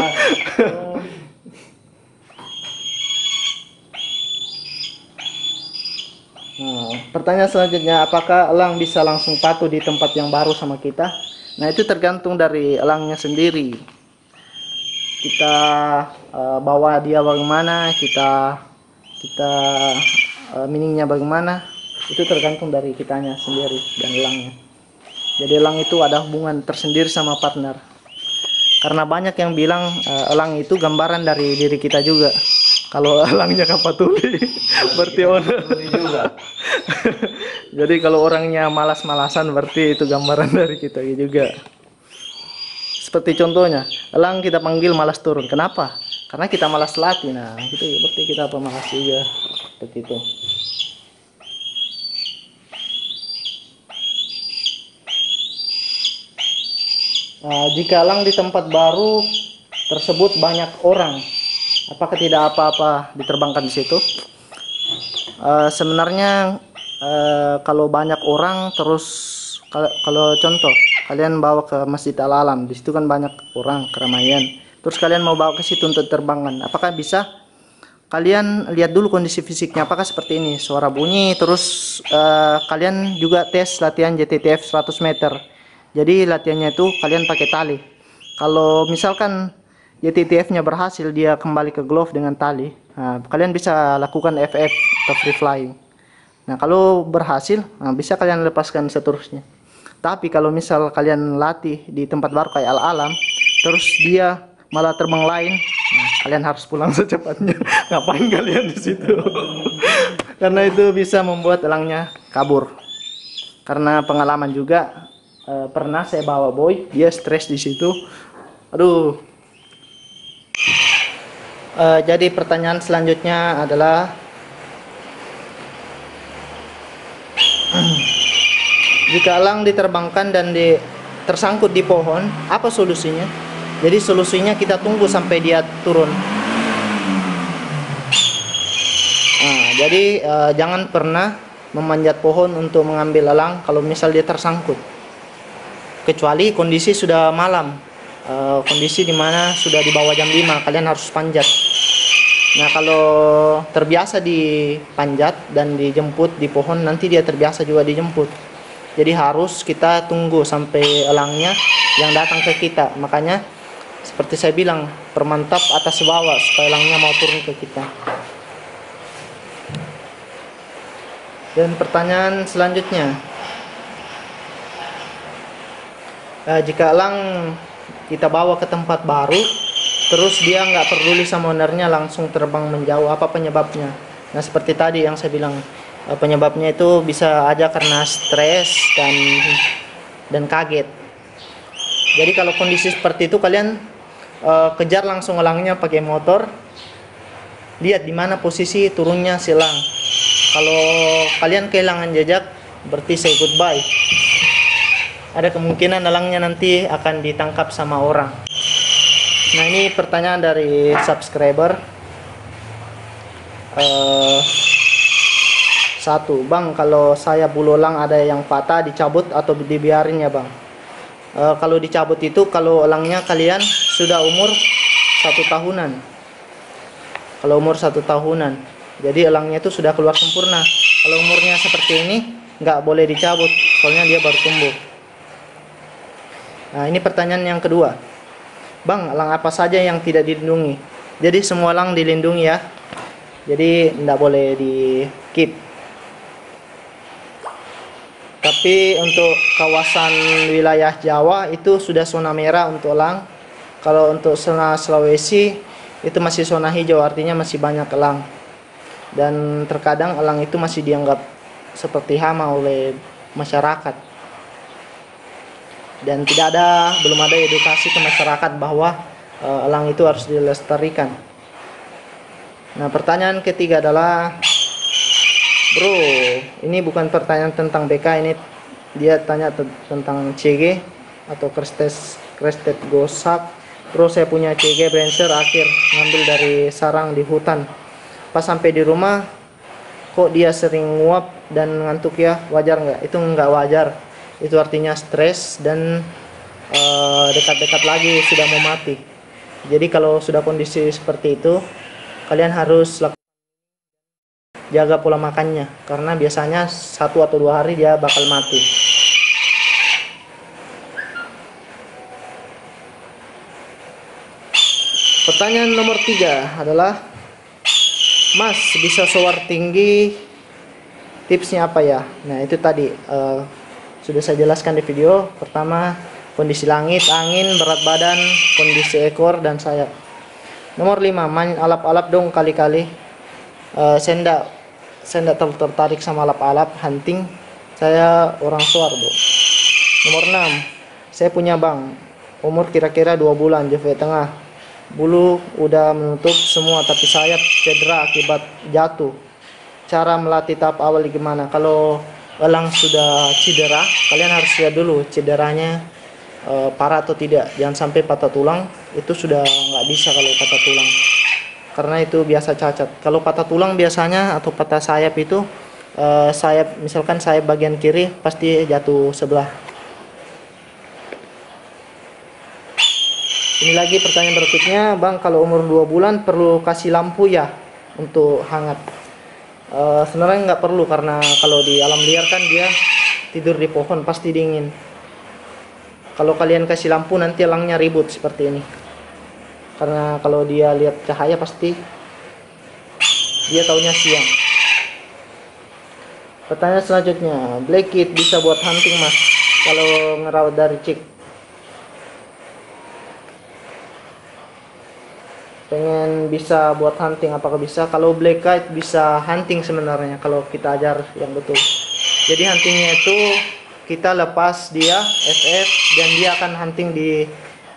Nah, pertanyaan selanjutnya, apakah elang bisa langsung patuh di tempat yang baru sama kita? Nah, itu tergantung dari elangnya sendiri. Kita bawa dia bagaimana, kita miningnya bagaimana, itu tergantung dari kitanya sendiri dan elangnya. Jadi elang itu ada hubungan tersendiri sama partner. Karena banyak yang bilang elang itu gambaran dari diri kita juga. Kalau elangnya kapatuli, berarti owner.
Juga.
Jadi kalau orangnya malas-malasan, berarti itu gambaran dari kita juga. Seperti contohnya, elang kita panggil malas turun. Kenapa? Karena kita malas latih. Nah, itu berarti kita pemalas juga. Seperti itu. Nah, jika elang di tempat baru tersebut banyak orang, apakah tidak apa-apa diterbangkan di situ? Sebenarnya kalau banyak orang, terus kalau contoh kalian bawa ke Masjid Al-Alam, di situ kan banyak orang keramaian, terus kalian mau bawa ke situ untuk terbangkan, apakah bisa? Kalian lihat dulu kondisi fisiknya, apakah seperti ini, suara bunyi, terus kalian juga tes latihan JTTF 100 meter. Jadi latihannya itu kalian pakai tali. Kalau misalkan JTTF-nya berhasil, dia kembali ke glove dengan tali. Nah, kalian bisa lakukan FF atau free flying. Nah, kalau berhasil, bisa kalian lepaskan seterusnya. Tapi kalau misal kalian latih di tempat baru kayak Al-Alam, terus dia malah terbang lain, nah, kalian harus pulang secepatnya. Ngapain kalian di situ? Karena itu bisa membuat elangnya kabur. Karena pengalaman juga, pernah saya bawa boy, dia stres di situ. Aduh. Jadi pertanyaan selanjutnya adalah, jika elang diterbangkan dan tersangkut di pohon, apa solusinya? Jadi solusinya kita tunggu sampai dia turun. Nah, jadi jangan pernah memanjat pohon untuk mengambil elang kalau misal dia tersangkut. Kecuali kondisi sudah malam, kondisi dimana sudah di bawah jam 5, kalian harus panjat. Nah, kalau terbiasa dipanjat dan dijemput di pohon, nanti dia terbiasa juga dijemput. Jadi harus kita tunggu sampai elangnya yang datang ke kita. Makanya seperti saya bilang, permantap atas bawah supaya elangnya mau turun ke kita. Dan pertanyaan selanjutnya, jika elang kita bawa ke tempat baru, terus dia nggak peduli sama ownernya, langsung terbang menjauh, apa penyebabnya? Nah, seperti tadi yang saya bilang, penyebabnya itu bisa aja karena stres dan kaget. Jadi kalau kondisi seperti itu, kalian kejar langsung elangnya pakai motor, lihat di mana posisi turunnya si elang. Kalau kalian kehilangan jejak, berarti say goodbye. Ada kemungkinan elangnya nanti akan ditangkap sama orang. Nah, ini pertanyaan dari subscriber. Satu, Bang, kalau saya bulu elang ada yang patah, dicabut atau dibiarin ya, Bang? Kalau dicabut itu kalau elangnya kalian sudah umur 1 tahunan. Kalau umur 1 tahunan, jadi elangnya itu sudah keluar sempurna. Kalau umurnya seperti ini, nggak boleh dicabut, soalnya dia baru tumbuh. Nah, ini pertanyaan yang kedua. Bang, elang apa saja yang tidak dilindungi? Jadi semua elang dilindungi ya. Jadi tidak boleh di keep. Tapi untuk kawasan wilayah Jawa itu sudah zona merah untuk elang. Kalau untuk zona Sulawesi itu masih zona hijau, artinya masih banyak elang. Dan terkadang elang itu masih dianggap seperti hama oleh masyarakat. Dan belum ada edukasi ke masyarakat bahwa elang itu harus dilestarikan. Nah, pertanyaan ketiga adalah, bro, ini bukan pertanyaan tentang BK, ini dia tanya tentang CG atau crested gosak. Bro, saya punya CG Brancher akhir, ngambil dari sarang di hutan. Pas sampai di rumah, kok dia sering nguap dan ngantuk ya, wajar nggak? Itu nggak wajar. Itu artinya stres dan dekat-dekat lagi sudah mau mati. Jadi kalau sudah kondisi seperti itu, kalian harus jaga pola makannya, karena biasanya 1 atau 2 hari dia bakal mati. Pertanyaan nomor 3 adalah, Mas, bisa soar tinggi, tipsnya apa ya? Nah, itu tadi sudah saya jelaskan di video. Pertama, kondisi langit, angin, berat badan, kondisi ekor dan sayap. Nomor 5, main alap-alap dong kali-kali. Saya enggak terlalu tertarik sama alap-alap hunting. Saya orang soar, Bu. Nomor 6, saya punya bang, umur kira-kira 2 bulan, JV tengah. Bulu udah menutup semua, tapi sayap cedera akibat jatuh. Cara melatih tahap awal gimana? Kalau elang sudah cedera, kalian harus lihat dulu cederanya parah atau tidak. Jangan sampai patah tulang, itu sudah nggak bisa kalau patah tulang, karena itu biasa cacat. Kalau patah tulang biasanya atau patah sayap itu sayap, misalkan sayap bagian kiri pasti jatuh sebelah. Ini lagi pertanyaan berikutnya, Bang, kalau umur 2 bulan perlu kasih lampu ya untuk hangat? Sebenarnya nggak perlu, karena kalau di alam liar kan dia tidur di pohon pasti dingin. Kalau kalian kasih lampu nanti elangnya ribut seperti ini, karena kalau dia lihat cahaya pasti dia taunya siang. Pertanyaan selanjutnya, Black Kid bisa buat hunting, Mas, kalau ngerawat dari chick? Pengen bisa buat hunting, apakah bisa? Kalau Black Kite bisa hunting sebenarnya kalau kita ajar yang betul. Jadi huntingnya itu kita lepas dia FF dan dia akan hunting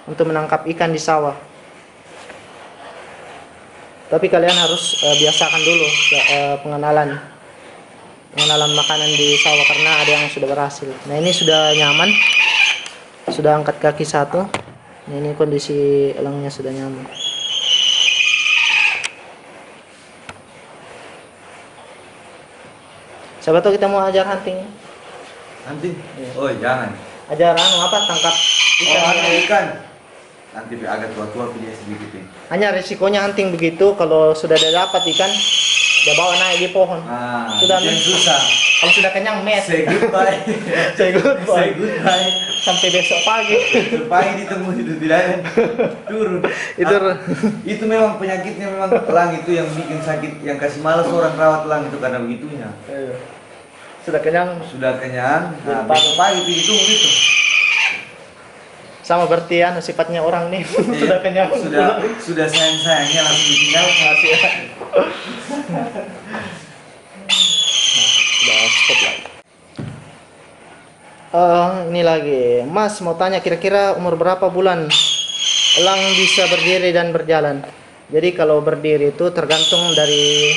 untuk menangkap ikan di sawah. Tapi kalian harus biasakan dulu pengenalan makanan di sawah, karena ada yang sudah berhasil. Nah, ini sudah nyaman, sudah angkat kaki satu. Nah, ini kondisi elangnya sudah nyaman. Siapa tahu kita mau ajar hunting.
Hunting? Oh, jangan.
Ajar apa? Tangkap ikan.
Ikan. nanti agak tua-tua dia sedikit ini.
Hanya resikonya anting begitu, kalau sudah ada dapat ikan, dia bawa naik di pohon. Sudah
yang susah.
Kalau sudah kenyang, met.
Say goodbye.
Say goodbye.
Say goodbye.
Sampai besok pagi.
Besok pagi ditemu itu tidak ada turun. Itu memang penyakitnya, memang elang itu yang bikin sakit, yang kasih malas orang rawat elang itu karena begitunya.
Sudah kenyang.
Sudah kenyang. Nah, besok pagi pergi tunggu itu.
Sama berarti ya sifatnya orang nih. Sudah kenyang.
Sudah sayang-sayangnya langsung ditinggal.
Masih ya. Udah stop lagi. Ini lagi, Mas mau tanya kira-kira umur berapa bulan elang bisa berdiri dan berjalan? Jadi kalau berdiri itu tergantung dari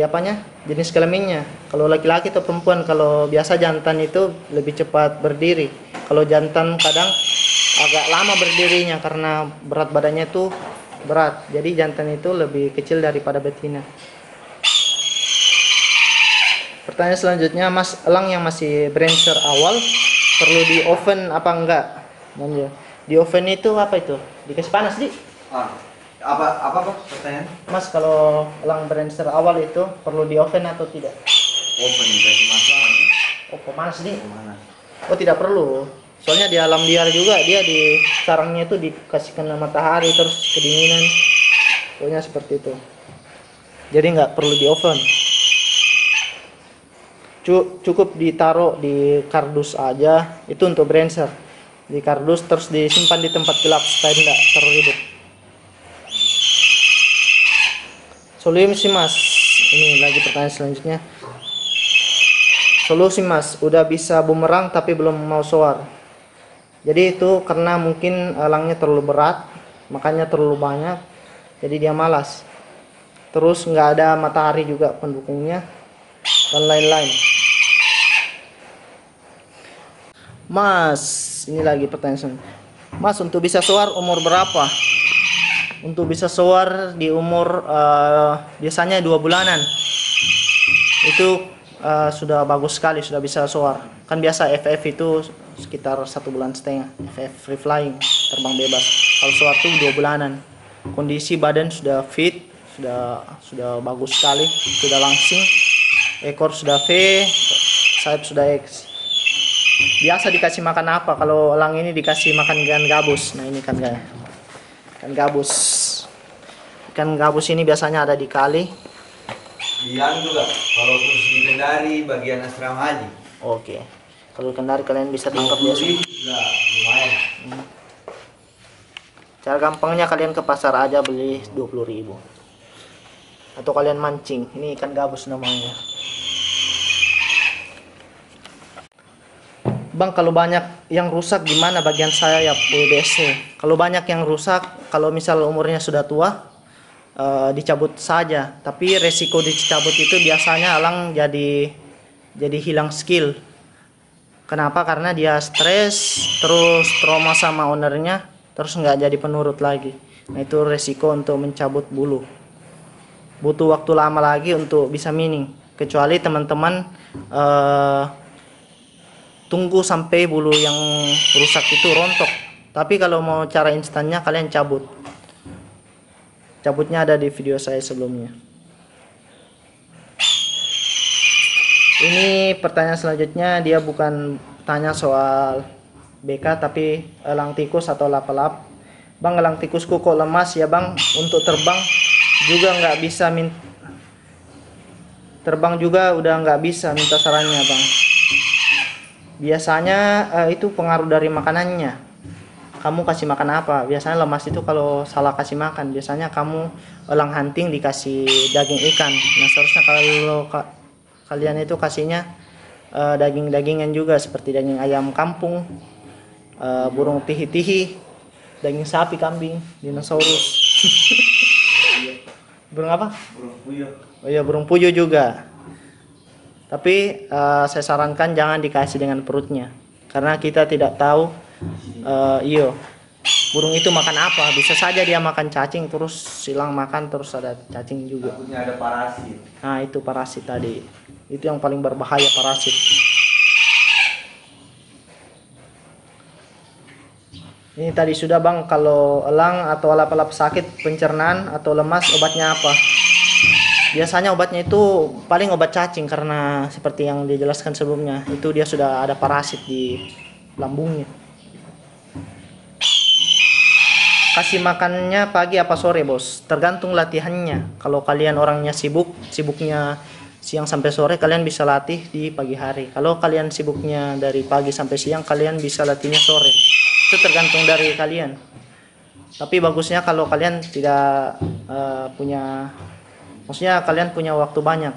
apanya, jenis kelaminnya. Kalau laki-laki atau perempuan. Kalau biasa jantan itu lebih cepat berdiri. Kalau jantan kadang agak lama berdirinya karena berat badannya itu berat. Jadi jantan itu lebih kecil daripada betina. Pertanyaan selanjutnya, Mas, elang yang masih brancher awal perlu di oven apa enggak? Di oven itu apa itu? Dikasih panas, Di?
Apa pertanyaan?
Mas, kalau elang brancher awal itu perlu di oven atau tidak?
Oven dikasih masalah.
Oh, pemanas, Di? Oh, tidak perlu. Soalnya di alam liar juga dia di sarangnya itu dikasih kena matahari terus kedinginan. Pokoknya seperti itu. Jadi nggak perlu di oven. Cukup ditaruh di kardus aja, itu untuk brancher. Di kardus terus disimpan di tempat gelap supaya tidak terlibat. Solusi, Mas. Ini lagi pertanyaan selanjutnya. Solusi, Mas, udah bisa bumerang tapi belum mau soar. Jadi itu karena mungkin elangnya terlalu berat, makanya terlalu banyak, jadi dia malas. Terus nggak ada matahari juga pendukungnya dan lain-lain. Mas, ini lagi pertanyaan. Mas, untuk bisa soar umur berapa? Untuk bisa soar di umur biasanya 2 bulanan. Itu sudah bagus sekali, sudah bisa soar. Kan biasa FF itu sekitar 1,5 bulan. FF free flying, terbang bebas. Kalau soar itu 2 bulanan. Kondisi badan sudah fit, sudah bagus sekali, sudah langsing. Ekor sudah V, sayap sudah X. Biasa dikasih makan apa? Kalau elang ini dikasih makan ikan gabus. Nah, ini kan ikan gabus. Ikan gabus ini biasanya ada di kali.
Yang juga kalau khusus di Kendari bagian asrama haji.
Oke. Kalau Kendari kalian bisa tangkap biasa.
Lumayan.
Cara gampangnya kalian ke pasar aja beli 20.000. Atau kalian mancing. Ini ikan gabus namanya. Bang, kalau banyak yang rusak gimana bagian sayap WBC? Kalau banyak yang rusak, kalau misal umurnya sudah tua, dicabut saja. Tapi resiko dicabut itu biasanya elang jadi hilang skill. Kenapa? Karena dia stres, terus trauma sama ownernya, terus nggak jadi penurut lagi. Nah, itu resiko untuk mencabut bulu. Butuh waktu lama lagi untuk bisa mining. Kecuali teman-teman tunggu sampai bulu yang rusak itu rontok. Tapi kalau mau cara instannya, kalian cabut. Cabutnya ada di video saya sebelumnya. Ini pertanyaan selanjutnya, dia bukan tanya soal BK tapi elang tikus atau lap-lap. Bang, elang tikusku kok lemas ya bang, untuk terbang juga nggak bisa terbang juga udah nggak bisa, minta sarannya bang. Biasanya itu pengaruh dari makanannya. Kamu kasih makan apa? Biasanya lemas itu kalau salah kasih makan. Biasanya kamu elang hunting dikasih daging ikan. Nah, seharusnya kalau kalian itu kasihnya daging-dagingan juga seperti daging ayam kampung, burung tihi-tihi, daging sapi, kambing, dinosaurus. Burung apa?
Burung puyuh.
Oh iya, burung puyuh juga. Tapi saya sarankan jangan dikasih dengan perutnya, karena kita tidak tahu burung itu makan apa. Bisa saja dia makan cacing terus silang makan terus ada cacing juga.
Takutnya ada parasit.
Nah, itu parasit tadi. Itu yang paling berbahaya, parasit. Ini tadi sudah Bang, kalau elang atau alap-alap sakit pencernaan atau lemas obatnya apa? Biasanya obatnya itu paling obat cacing, karena seperti yang dijelaskan sebelumnya, itu dia sudah ada parasit di lambungnya. Kasih makannya pagi apa sore Bos? Tergantung latihannya. Kalau kalian orangnya sibuknya siang sampai sore, kalian bisa latih di pagi hari. Kalau kalian sibuknya dari pagi sampai siang, kalian bisa latihnya sore. Itu tergantung dari kalian. Tapi bagusnya kalau kalian tidak maksudnya kalian punya waktu banyak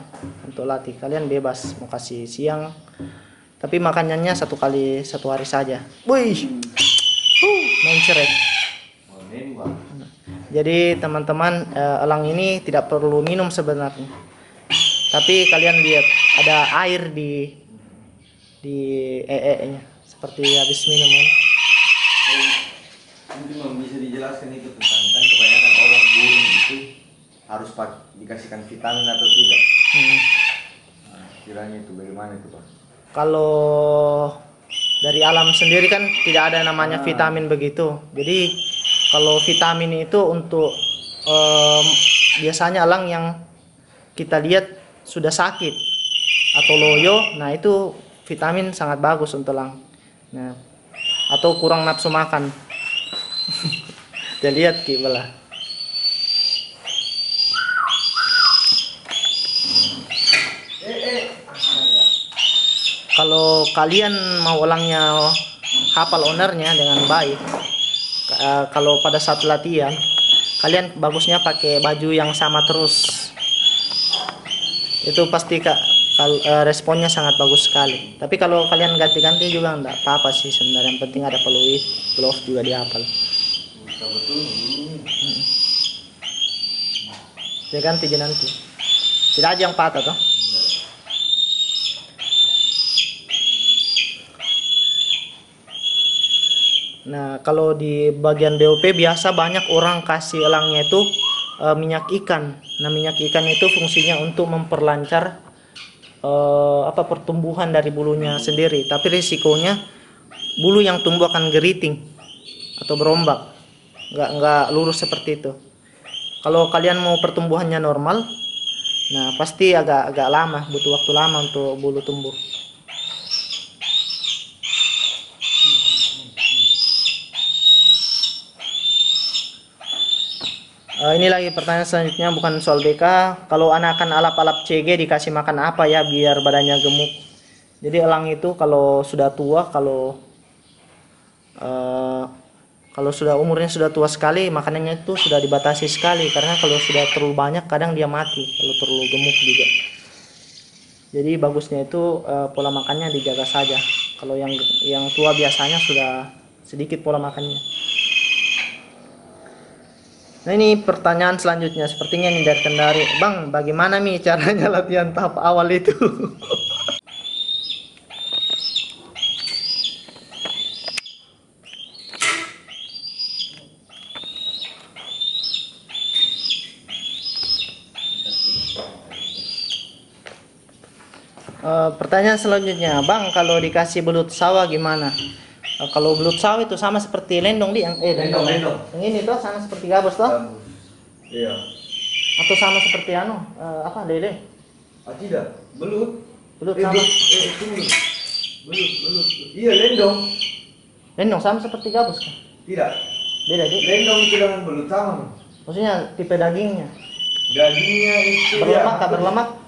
untuk latih, kalian bebas mau kasih siang. Tapi makanannya satu hari saja. Wih, main ceret. Jadi teman-teman, elang ini tidak perlu minum sebenarnya. Tapi kalian lihat ada air di nya seperti habis minum kan.
Mungkin bisa dijelaskan itu tentang, kan kebanyakan orang burung itu harus dikasihkan vitamin atau tidak? Nah, kiranya itu bagaimana itu Pak?
Kalau dari alam sendiri kan tidak ada namanya vitamin begitu. Jadi kalau vitamin itu untuk biasanya elang yang kita lihat sudah sakit atau loyo, nah itu vitamin sangat bagus untuk elang. Nah, atau kurang nafsu makan. Kita lihat kibalah. Kalau kalian mau elangnya hafal ownernya dengan baik, kalau pada saat latihan kalian bagusnya pakai baju yang sama terus. Itu pasti responnya sangat bagus sekali. Tapi kalau kalian ganti-ganti juga enggak apa-apa sih sebenarnya. Yang penting ada peluit, glove juga dihafal. Dia ganti aja nanti. Tidak aja yang patah toh. Nah, kalau di bagian BOP biasa banyak orang kasih elangnya itu minyak ikan. Nah, minyak ikan itu fungsinya untuk memperlancar pertumbuhan dari bulunya sendiri. Tapi risikonya bulu yang tumbuh akan geriting atau berombak, nggak lurus seperti itu. Kalau kalian mau pertumbuhannya normal, nah pasti agak lama, butuh waktu lama untuk bulu tumbuh. Ini lagi pertanyaan selanjutnya, bukan soal BK. Kalau anakan alap-alap CG dikasih makan apa ya biar badannya gemuk? Jadi elang itu kalau sudah tua, kalau sudah umurnya sudah tua sekali, makanannya itu sudah dibatasi sekali, karena kalau sudah terlalu banyak kadang dia mati kalau terlalu gemuk juga. Jadi bagusnya itu pola makannya dijaga saja. Kalau yang tua biasanya sudah sedikit pola makannya. Nah, ini pertanyaan selanjutnya, sepertinya ini dari Kendari. Bang, bagaimana nih caranya latihan tahap awal itu? Pertanyaan selanjutnya, Bang, kalau dikasih belut sawah gimana? Kalau belut sawah itu sama seperti lendong yang
lendong.
Yang ini tuh sama seperti gabus toh?
Iya.
Atau sama seperti lele?
Tidak, belut.
Belut sama.
Belut. Iya, lendong.
Lendong sama seperti gabus kan?
Tidak.
Beda deh.
Lendong itu dengan belut sama.
Maksudnya tipe dagingnya.
Dagingnya itu
berlemak.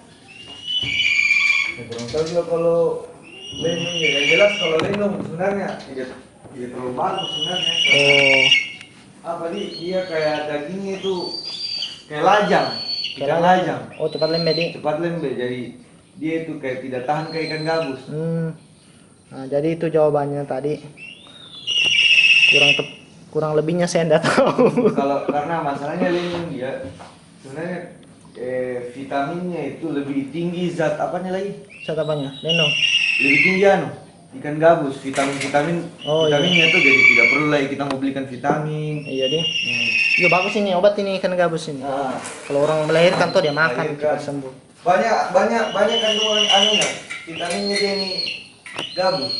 Kurang tahu juga kalau lendong, yang jelas kalau lendong sebenarnya tidak terlalu bagus sebenarnya. Dia kayak dagingnya itu kayak lajang, ikan lajang.
Oh, cepat lembek.
Cepat lembek, jadi dia itu kayak tidak tahan kayak ikan gabus.
Nah, jadi itu jawabannya tadi. Kurang lebihnya saya tidak tahu.
Karena masalahnya lendong dia sebenarnya vitaminnya itu lebih tinggi zat apanya lagi?
Zat apanya? Lendong.
Lebih tinggi ikan gabus, vitaminnya itu jadi tidak perlu lagi kita mau belikan vitamin.
Iya deh. Ya bagus ini obat ini ikan gabus ini. Kalau orang melahirkan tuh dia makan cepat sembuh.
Banyak kandungan vitaminnya dia ini gabus.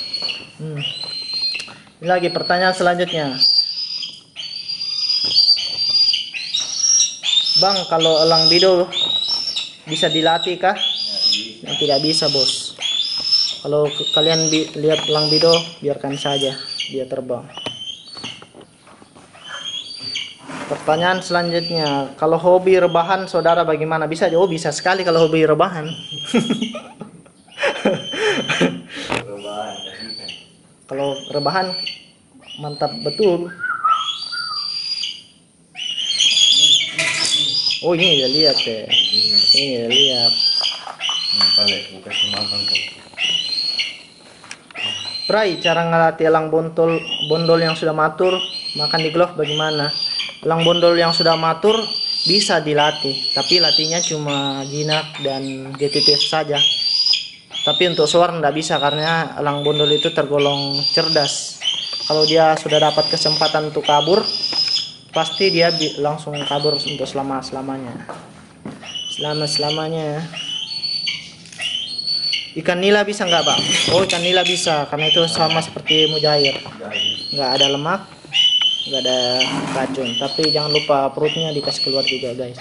Ini lagi pertanyaan selanjutnya. Bang, kalau elang bido bisa dilatih kah? Yang tidak bisa, bos. Kalau kalian lihat elang bido, biarkan saja dia terbang. Pertanyaan selanjutnya, kalau hobi rebahan saudara bagaimana? Bisa? Oh, bisa sekali kalau hobi rebahan.
Rebahan, tapi kan.
Kalau rebahan mantap betul. Oh, ini ya lihat deh. Ini ya lihat.
Balik buka makan kok.
Prai, cara ngelatih elang bondol yang sudah matur makan di glove bagaimana? Elang bondol yang sudah matur bisa dilatih, tapi latihnya cuma jinak dan GTT saja. Tapi untuk suar nggak bisa karena elang bondol itu tergolong cerdas. Kalau dia sudah dapat kesempatan untuk kabur, pasti dia langsung kabur untuk selama-lamanya. Selama-selamanya. Ikan nila bisa nggak, Bang? Oh, ikan nila bisa karena itu sama seperti mujair. Nggak ada lemak, nggak ada racun. Tapi jangan lupa perutnya dikasih keluar juga, guys.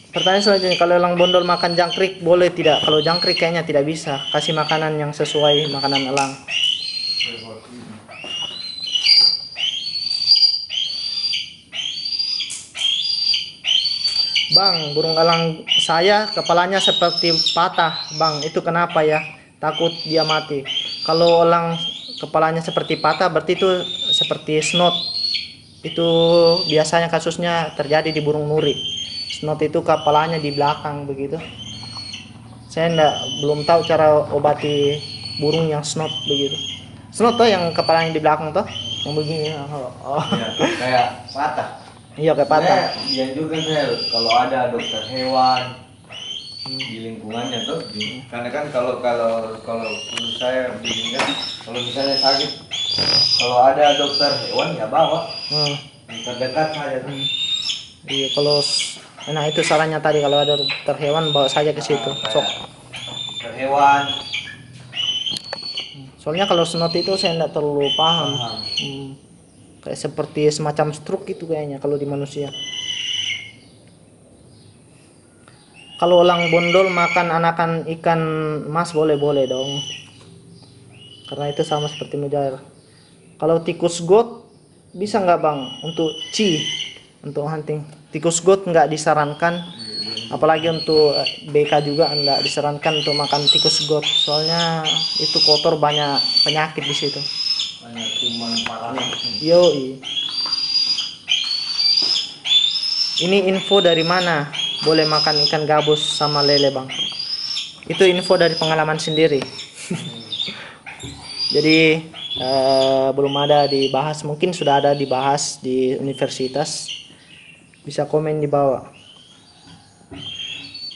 Pertanyaan selanjutnya, kalau elang bondol makan jangkrik boleh tidak? Kalau jangkrik kayaknya tidak bisa. Kasih makanan yang sesuai makanan elang. Bang, burung elang saya kepalanya seperti patah. Bang, itu kenapa ya? Takut dia mati. Kalau elang kepalanya seperti patah berarti itu seperti snot. Itu biasanya kasusnya terjadi di burung nuri. Snot itu kepalanya di belakang begitu. Saya belum tahu cara obati burung yang snot begitu. Snot tuh yang kepalanya di belakang tuh, yang begini. Oh.
Ya, kayak patah.
Iya, kayak patah.
Dia juga kalau ada dokter hewan di lingkungannya tuh, karena kan kalau saya bikin kan, kalau misalnya sakit, kalau ada dokter hewan ya bawa yang terdekat saja tuh.
Iya, kalau nah itu sarannya tadi, kalau ada dokter hewan bawa saja ke situ. Sok.
Dokter hewan.
Soalnya kalau snot itu saya tidak terlalu paham. Kayak seperti semacam stroke itu kayaknya kalau di manusia. Kalau elang bondol makan anakan ikan mas boleh dong. Karena itu sama seperti mujair. Kalau tikus got bisa nggak, Bang, untuk untuk hunting? Tikus got nggak disarankan, apalagi untuk BK juga nggak disarankan untuk makan tikus got. Soalnya itu kotor, banyak penyakit di situ.
Banyak kuman parah.
Yoi. Ini info dari mana? Boleh makan ikan gabus sama lele, Bang? Itu info dari pengalaman sendiri. Jadi belum ada dibahas, mungkin sudah ada dibahas di universitas. Bisa komen di bawah.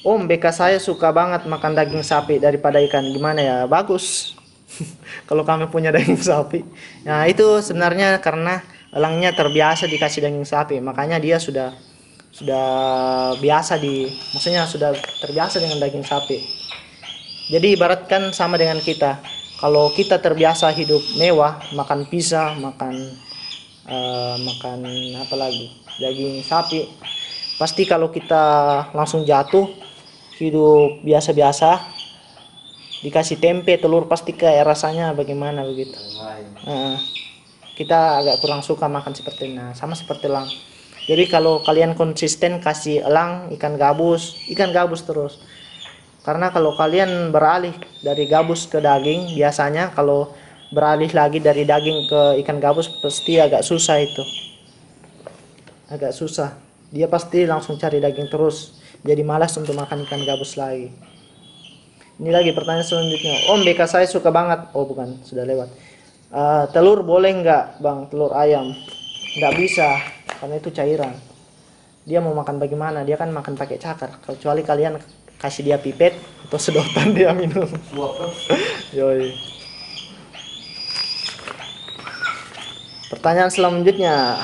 Om, BK saya suka banget makan daging sapi daripada ikan. Gimana ya? Bagus. Kalau kami punya daging sapi. Nah, itu sebenarnya karena elangnya terbiasa dikasih daging sapi, makanya dia sudah biasa maksudnya sudah terbiasa dengan daging sapi. Jadi ibaratkan sama dengan kita. Kalau kita terbiasa hidup mewah, makan pizza, makan apa lagi? Daging sapi. Pasti kalau kita langsung jatuh hidup biasa-biasa, dikasih tempe, telur, pasti kayak rasanya bagaimana begitu. Kita agak kurang suka makan seperti ini. Nah, sama seperti elang. Jadi kalau kalian konsisten kasih elang ikan gabus terus. Karena kalau kalian beralih dari gabus ke daging, biasanya kalau beralih lagi dari daging ke ikan gabus pasti agak susah itu. Agak susah. Dia pasti langsung cari daging terus. Jadi malas untuk makan ikan gabus lagi. Ini lagi pertanyaan selanjutnya. Om, BK saya suka banget. Oh bukan, sudah lewat. Telur boleh nggak, Bang? Telur ayam? Nggak bisa, karena itu cairan. Dia mau makan bagaimana? Dia kan makan pakai cakar. Kecuali kalian kasih dia pipet atau sedotan dia minum. Yoi. Pertanyaan selanjutnya.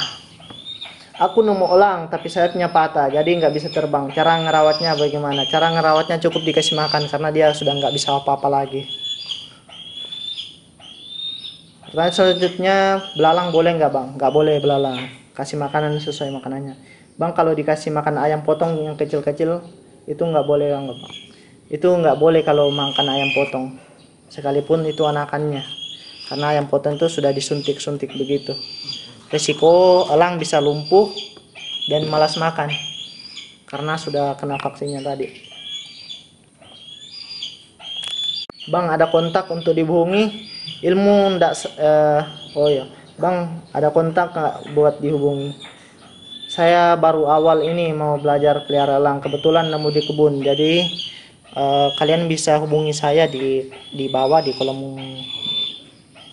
Aku nemu elang tapi sayapnya patah, jadi nggak bisa terbang. Cara ngerawatnya bagaimana? Cara ngerawatnya cukup dikasih makan karena dia sudah nggak bisa apa-apa lagi. Pertanyaan selanjutnya, belalang boleh nggak bang? Nggak boleh belalang. Kasih makanan sesuai makanannya. Bang, kalau dikasih makan ayam potong yang kecil-kecil itu nggak boleh bang. Itu nggak boleh kalau makan ayam potong. Sekalipun itu anakannya. Karena ayam potong itu sudah disuntik-suntik begitu. Resiko elang bisa lumpuh dan malas makan karena sudah kena vaksinnya tadi. Bang, ada kontak untuk dihubungi? Ilmu ndak oh ya, Bang, ada kontak nggak buat dihubungi? Saya baru awal ini mau belajar pelihara elang, kebetulan nemu di kebun. Jadi kalian bisa hubungi saya di bawah di kolom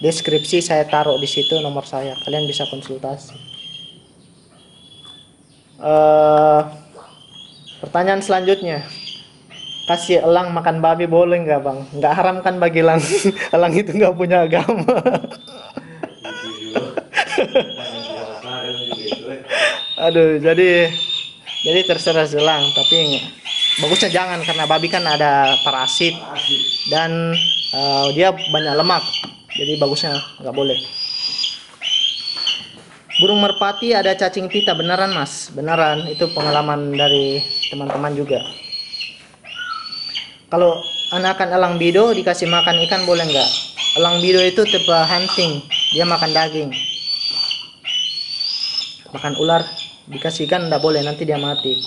deskripsi, saya taruh di situ nomor saya. Kalian bisa konsultasi. Pertanyaan selanjutnya, kasih elang makan babi boleh nggak bang? Nggak haram kan bagi elang? Elang itu nggak punya agama. Aduh, jadi terserah elang, tapi bagusnya jangan karena babi kan ada parasit dan dia banyak lemak, jadi bagusnya nggak boleh. Burung merpati ada cacing pita, beneran mas? Beneran, itu pengalaman dari teman-teman juga. Kalau anakan elang bido dikasih makan ikan boleh nggak? Elang bido itu tipe hunting, dia makan daging. Makan ular, dikasih ikan nggak boleh, nanti dia mati.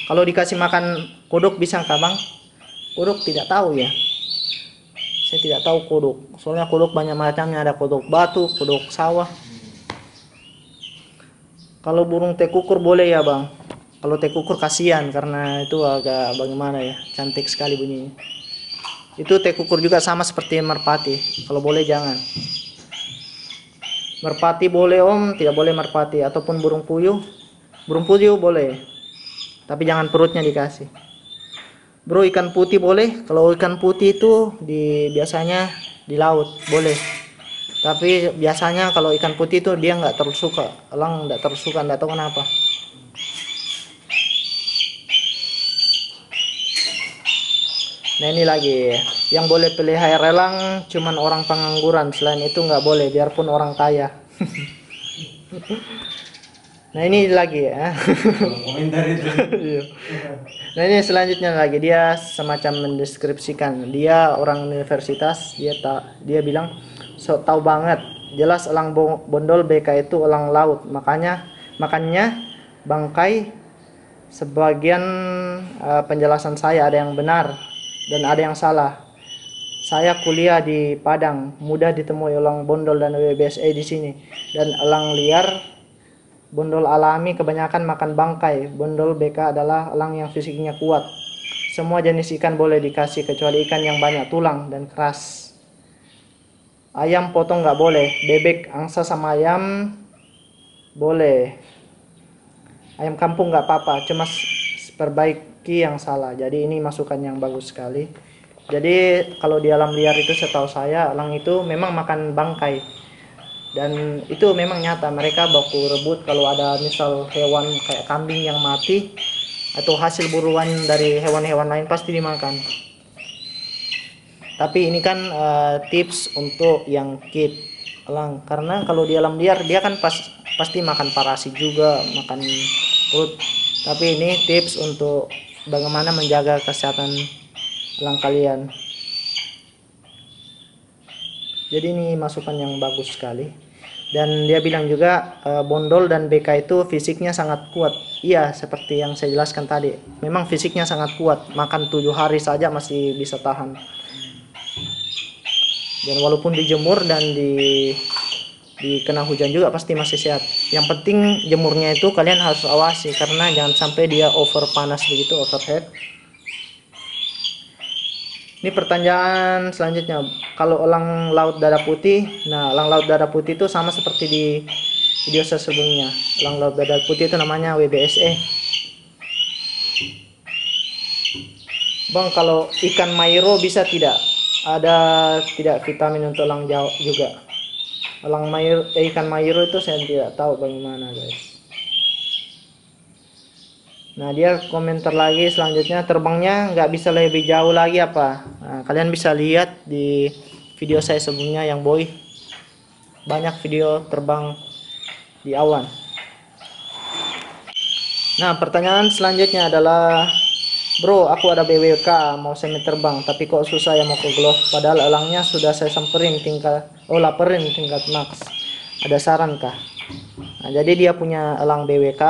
Kalau dikasih makan kodok bisa nggak bang? Kodok tidak tahu ya. Saya tidak tahu kodok, soalnya kodok banyak macamnya, ada kodok batu, kodok sawah. Kalau burung tekukur boleh ya bang? Kalau tekukur kasihan karena itu agak bagaimana ya, cantik sekali bunyinya. Itu tekukur juga sama seperti merpati. Kalau boleh jangan. Merpati boleh om, tidak boleh merpati. Ataupun burung puyuh. Burung puyuh boleh, tapi jangan perutnya dikasih. Bro, ikan putih boleh? Kalau ikan putih itu biasanya di laut boleh. Tapi biasanya kalau ikan putih itu dia nggak terlalu suka, elang nggak terlalu suka, nggak tahu kenapa. Nah ini lagi, yang boleh pelihara elang cuman orang pengangguran, selain itu nggak boleh, biarpun orang kaya. Nah ini lagi ya. Nah ini selanjutnya lagi, dia semacam mendeskripsikan, dia orang universitas, dia bilang so tahu banget, jelas elang bondol BK itu elang laut, makanya bangkai. Sebagian penjelasan saya ada yang benar dan ada yang salah. Saya kuliah di Padang, mudah ditemui elang bondol dan WBSA di sini. Dan elang liar bondol alami kebanyakan makan bangkai. Bondol BK adalah elang yang fisiknya kuat. Semua jenis ikan boleh dikasih kecuali ikan yang banyak tulang dan keras. Ayam potong nggak boleh, bebek, angsa sama ayam boleh. Ayam kampung nggak apa-apa, cuma perbaiki yang salah. Jadi ini masukan yang bagus sekali. Jadi kalau di alam liar itu setahu saya elang itu memang makan bangkai. Dan itu memang nyata, mereka baku rebut kalau ada misal hewan kayak kambing yang mati atau hasil buruan dari hewan-hewan lain pasti dimakan. Tapi ini kan tips untuk yang keep elang, karena kalau di alam liar dia kan pasti makan parasit juga, makan perut. Tapi ini tips untuk bagaimana menjaga kesehatan elang kalian. Jadi ini masukan yang bagus sekali. Dan dia bilang juga bondol dan BK itu fisiknya sangat kuat. Iya, seperti yang saya jelaskan tadi, memang fisiknya sangat kuat, makan 7 hari saja masih bisa tahan. Dan walaupun dijemur dan dikena hujan juga pasti masih sehat. Yang penting jemurnya itu kalian harus awasi, karena jangan sampai dia over panas begitu, overheat. Ini pertanyaan selanjutnya, kalau elang laut dada putih, nah elang laut dada putih itu sama seperti di video sebelumnya. Elang laut dada putih itu namanya WBSA. Bang, kalau ikan mairo bisa tidak? Ada tidak vitamin untuk elang juga? Elang ikan mairo itu saya tidak tahu bagaimana guys. Nah dia komentar lagi selanjutnya, terbangnya nggak bisa lebih jauh lagi apa? Nah, kalian bisa lihat di video saya sebelumnya yang boy. banyak video terbang di awan. Nah, pertanyaan selanjutnya adalah, bro, aku ada BWK mau semi terbang, tapi kok susah ya mau ke glove, padahal elangnya sudah saya samperin laperin tingkat max. Ada saran kah? Nah, jadi dia punya elang BWK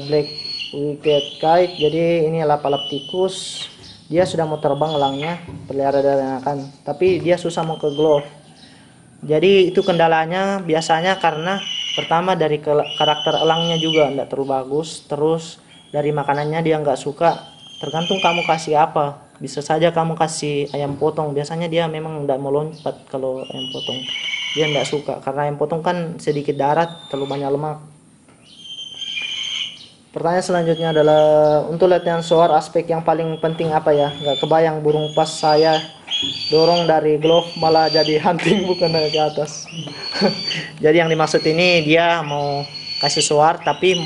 Black Wicked Kite. Jadi ini lap-lap tikus. Dia sudah mau terbang elangnya, pelihara dari anakan, tapi dia susah mau ke glove. Jadi itu kendalanya biasanya karena pertama dari karakter elangnya juga tidak terlalu bagus, terus dari makanannya dia nggak suka. Tergantung kamu kasih apa. Bisa saja kamu kasih ayam potong, biasanya dia memang tidak mau lompat. Kalau ayam potong dia nggak suka karena ayam potong kan sedikit darat, terlalu banyak lemak. Pertanyaan selanjutnya adalah, untuk latihan soar aspek yang paling penting apa ya? Nggak kebayang, burung pas saya dorong dari glove malah jadi hunting bukan dari ke atas. Jadi yang dimaksud ini dia mau kasih soar, tapi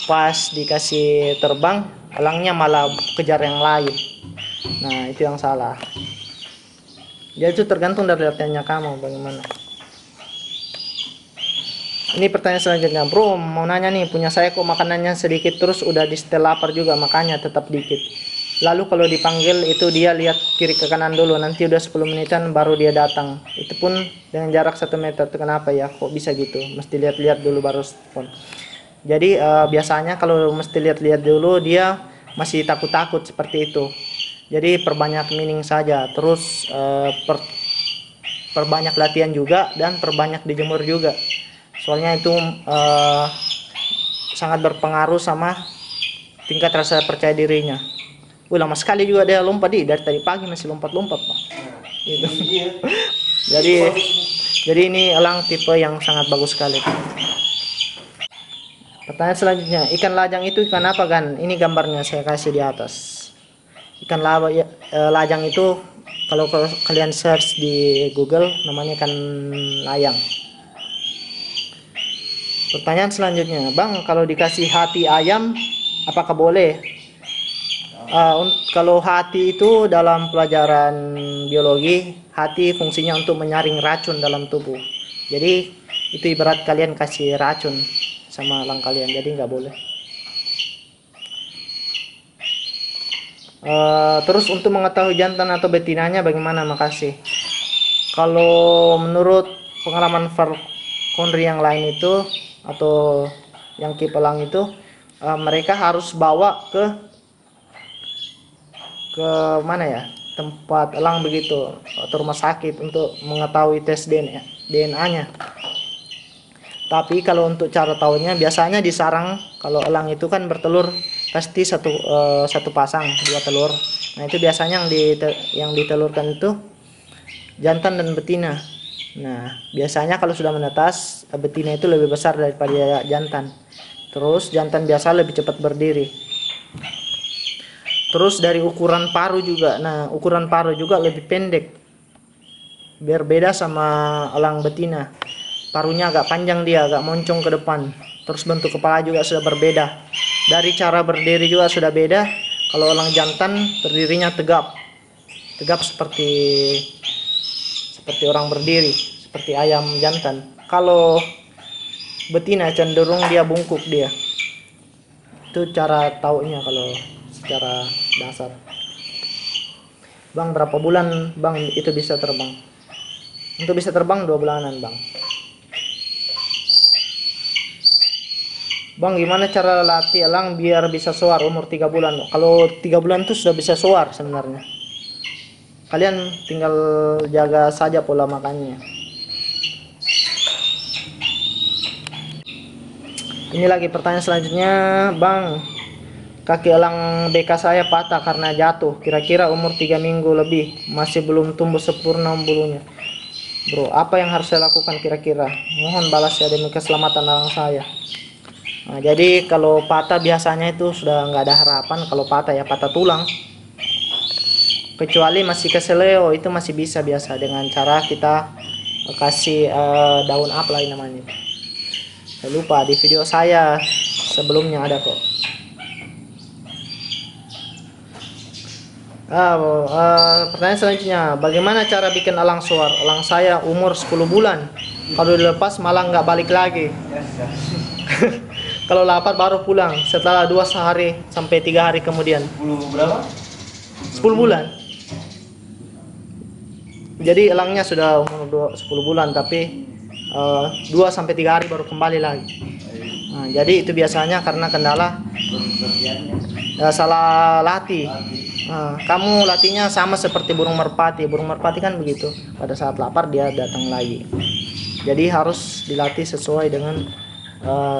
pas dikasih terbang elangnya malah kejar yang lain. Nah, itu yang salah. Jadi itu tergantung dari latihannya kamu bagaimana. Ini pertanyaan selanjutnya, bro, mau nanya nih, punya saya kok makanannya sedikit terus udah di setel lapar juga, makanya tetap dikit. Lalu kalau dipanggil itu dia lihat kiri ke kanan dulu, nanti udah 10 menitan baru dia datang. Itu pun dengan jarak 1 meter. Kenapa ya? Kok bisa gitu? Mesti lihat-lihat dulu baru respon. Jadi biasanya kalau mesti lihat-lihat dulu dia masih takut-takut seperti itu. Jadi perbanyak mining saja, terus perbanyak latihan juga dan perbanyak dijemur juga. Soalnya itu sangat berpengaruh sama tingkat rasa percaya dirinya. Lama sekali juga dia lompat dari tadi pagi masih lompat-lompat, Pak. Gitu. jadi ini elang tipe yang sangat bagus sekali. Pertanyaan selanjutnya, ikan lajang itu ikan apa kan? Ini gambarnya saya kasih di atas. Ikan lajang itu kalau kalian search di Google namanya ikan layang. Pertanyaan selanjutnya, bang, kalau dikasih hati ayam apakah boleh? Kalau hati itu dalam pelajaran biologi, hati fungsinya untuk menyaring racun dalam tubuh. Jadi itu ibarat kalian kasih racun sama elang kalian, jadi nggak boleh. Terus untuk mengetahui jantan atau betinanya bagaimana? Makasih. Kalau menurut pengalaman falconry yang lain itu atau yang keep elang itu, mereka harus bawa ke mana ya, tempat elang begitu atau rumah sakit untuk mengetahui tes DNA-nya. Tapi kalau untuk cara tahunya biasanya di sarang, kalau elang itu kan bertelur pasti satu pasang 2 telur. Nah itu biasanya yang ditelurkan itu jantan dan betina. Nah biasanya kalau sudah menetas, betina itu lebih besar daripada jantan. Terus jantan biasa lebih cepat berdiri. Terus dari ukuran paruh juga. Nah ukuran paruh juga lebih pendek, berbeda sama elang betina. Paruhnya agak panjang, dia agak moncong ke depan. Terus bentuk kepala juga sudah berbeda. Dari cara berdiri juga sudah beda. Kalau elang jantan berdirinya tegap seperti orang berdiri, seperti ayam jantan. Kalau betina cenderung dia bungkuk dia. Itu cara taunya kalau secara dasar. Bang, berapa bulan bang itu bisa terbang? Untuk bisa terbang 2 bulanan bang. Bang, gimana cara latih elang biar bisa soar umur 3 bulan? Kalau 3 bulan itu sudah bisa soar sebenarnya. Kalian tinggal jaga saja pola makannya. Ini lagi pertanyaan selanjutnya, bang, kaki elang BK saya patah karena jatuh. Kira-kira umur 3 minggu lebih, masih belum tumbuh sempurna bulunya. Bro, apa yang harus saya lakukan kira-kira? Mohon balas ya demi keselamatan elang saya. Nah, jadi kalau patah biasanya itu sudah nggak ada harapan. Kalau patah ya patah tulang. Kecuali masih keseleo, itu masih bisa biasa dengan cara kita kasih daun apa lagi namanya. Saya lupa, di video saya sebelumnya ada kok. Pertanyaan selanjutnya, bagaimana cara bikin elang soar? Elang saya umur 10 bulan Kalau dilepas malah nggak balik lagi. Kalau lapar baru pulang setelah 2 hari sampai 3 hari kemudian.
10 berapa?
10 bulan. Jadi elangnya sudah umur 10 bulan, tapi 2 sampai 3 hari baru kembali lagi. Nah, jadi itu biasanya karena kendala salah latih. Nah, kamu latihnya sama seperti burung merpati. Burung merpati kan begitu. Pada saat lapar dia datang lagi. Jadi harus dilatih sesuai dengan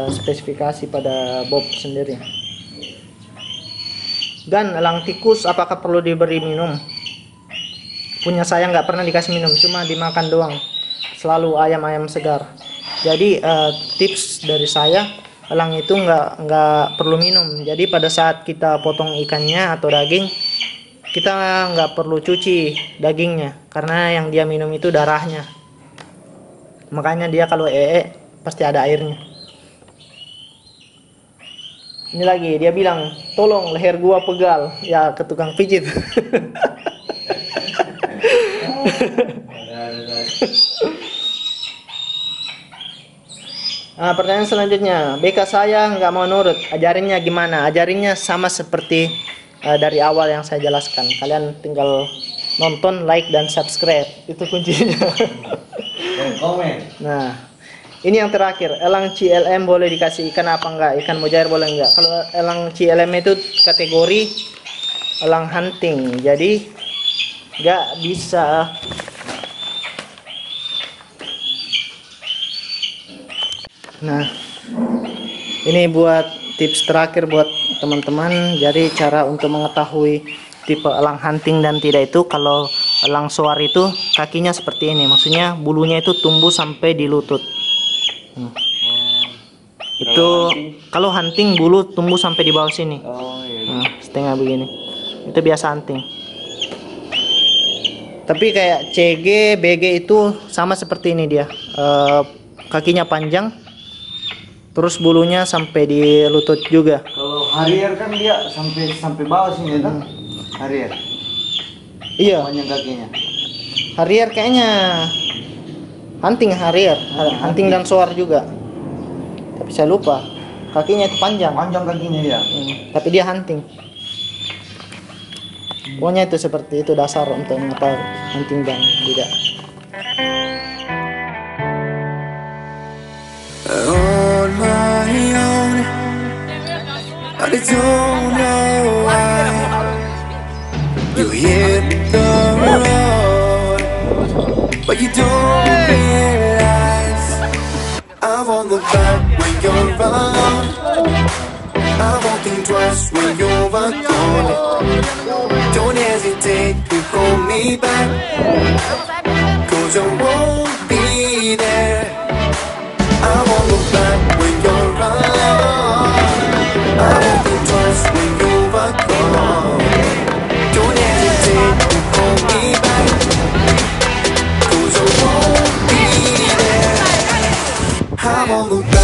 spesifikasi pada bob sendiri. Dan elang tikus apakah perlu diberi minum? Punya saya nggak pernah dikasih minum, cuma dimakan doang. Selalu ayam-ayam segar. Jadi tips dari saya, elang itu nggak perlu minum. Jadi pada saat kita potong ikannya atau daging, kita nggak perlu cuci dagingnya, karena yang dia minum itu darahnya. Makanya dia kalau pasti ada airnya. Ini lagi dia bilang, tolong leher gua pegal, ya ke tukang pijit. Nah, pertanyaan selanjutnya, BK saya nggak mau nurut, ajarinnya gimana? Ajarinnya sama seperti dari awal yang saya jelaskan. Kalian tinggal nonton, like, dan subscribe, itu kuncinya.
Dan komen.
Nah, ini yang terakhir, elang CLM boleh dikasih ikan apa enggak? Ikan mujair boleh enggak? Kalau elang CLM itu kategori elang hunting, jadi enggak bisa. Nah, ini buat tips terakhir buat teman-teman. Jadi cara untuk mengetahui tipe elang hunting dan tidak itu, kalau elang soar itu kakinya seperti ini, maksudnya bulunya itu tumbuh sampai di lutut. Itu kalau hunting bulu tumbuh sampai di bawah sini. Nah, setengah begini. Itu biasa hunting. Tapi kayak CG, BG itu sama seperti ini dia. Kakinya panjang, terus bulunya sampai di lutut juga.
Kalau Harrier kan dia sampai bawah sini kan? Harrier.
Iya.
Panjang kakinya.
Harrier kayaknya hunting Harrier, hunting dan soar juga. Tapi saya lupa. Kakinya itu panjang.
Panjang kakinya dia.
Tapi dia hunting. Pokoknya itu seperti itu dasar untuk mengetahui hunting dan tidak.
On my own, I don't know why you hit the road, but you don't realize I won't look back when you're around. I won't think twice when you're gone. Don't hesitate to call me back, 'cause I won't be there. I won't look back when you're around. I won't think twice when you're gone. Don't hesitate to call me back, 'cause I won't be there. I won't look back.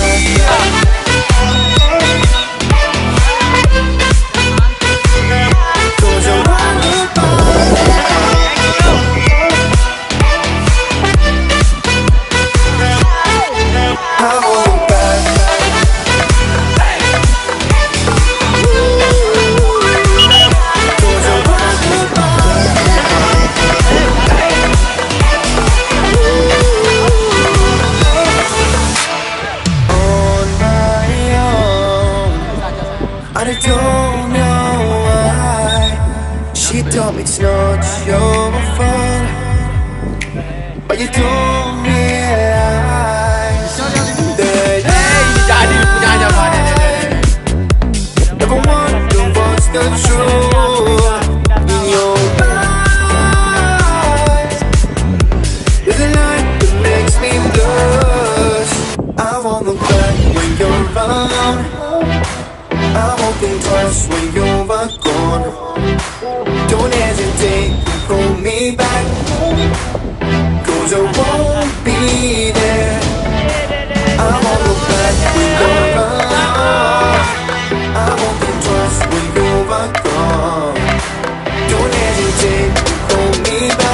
I don't know why she told me it's not your fault, but you don't realize that never wonder what's the truth in your eyes. There's a light that makes me blush. I won't look back when you're around. I won't think twice when you're gone. Don't hesitate to call me back, 'cause I won't be there. I won't look back when you're around. I won't think twice when you're gone. Don't hesitate to call me back.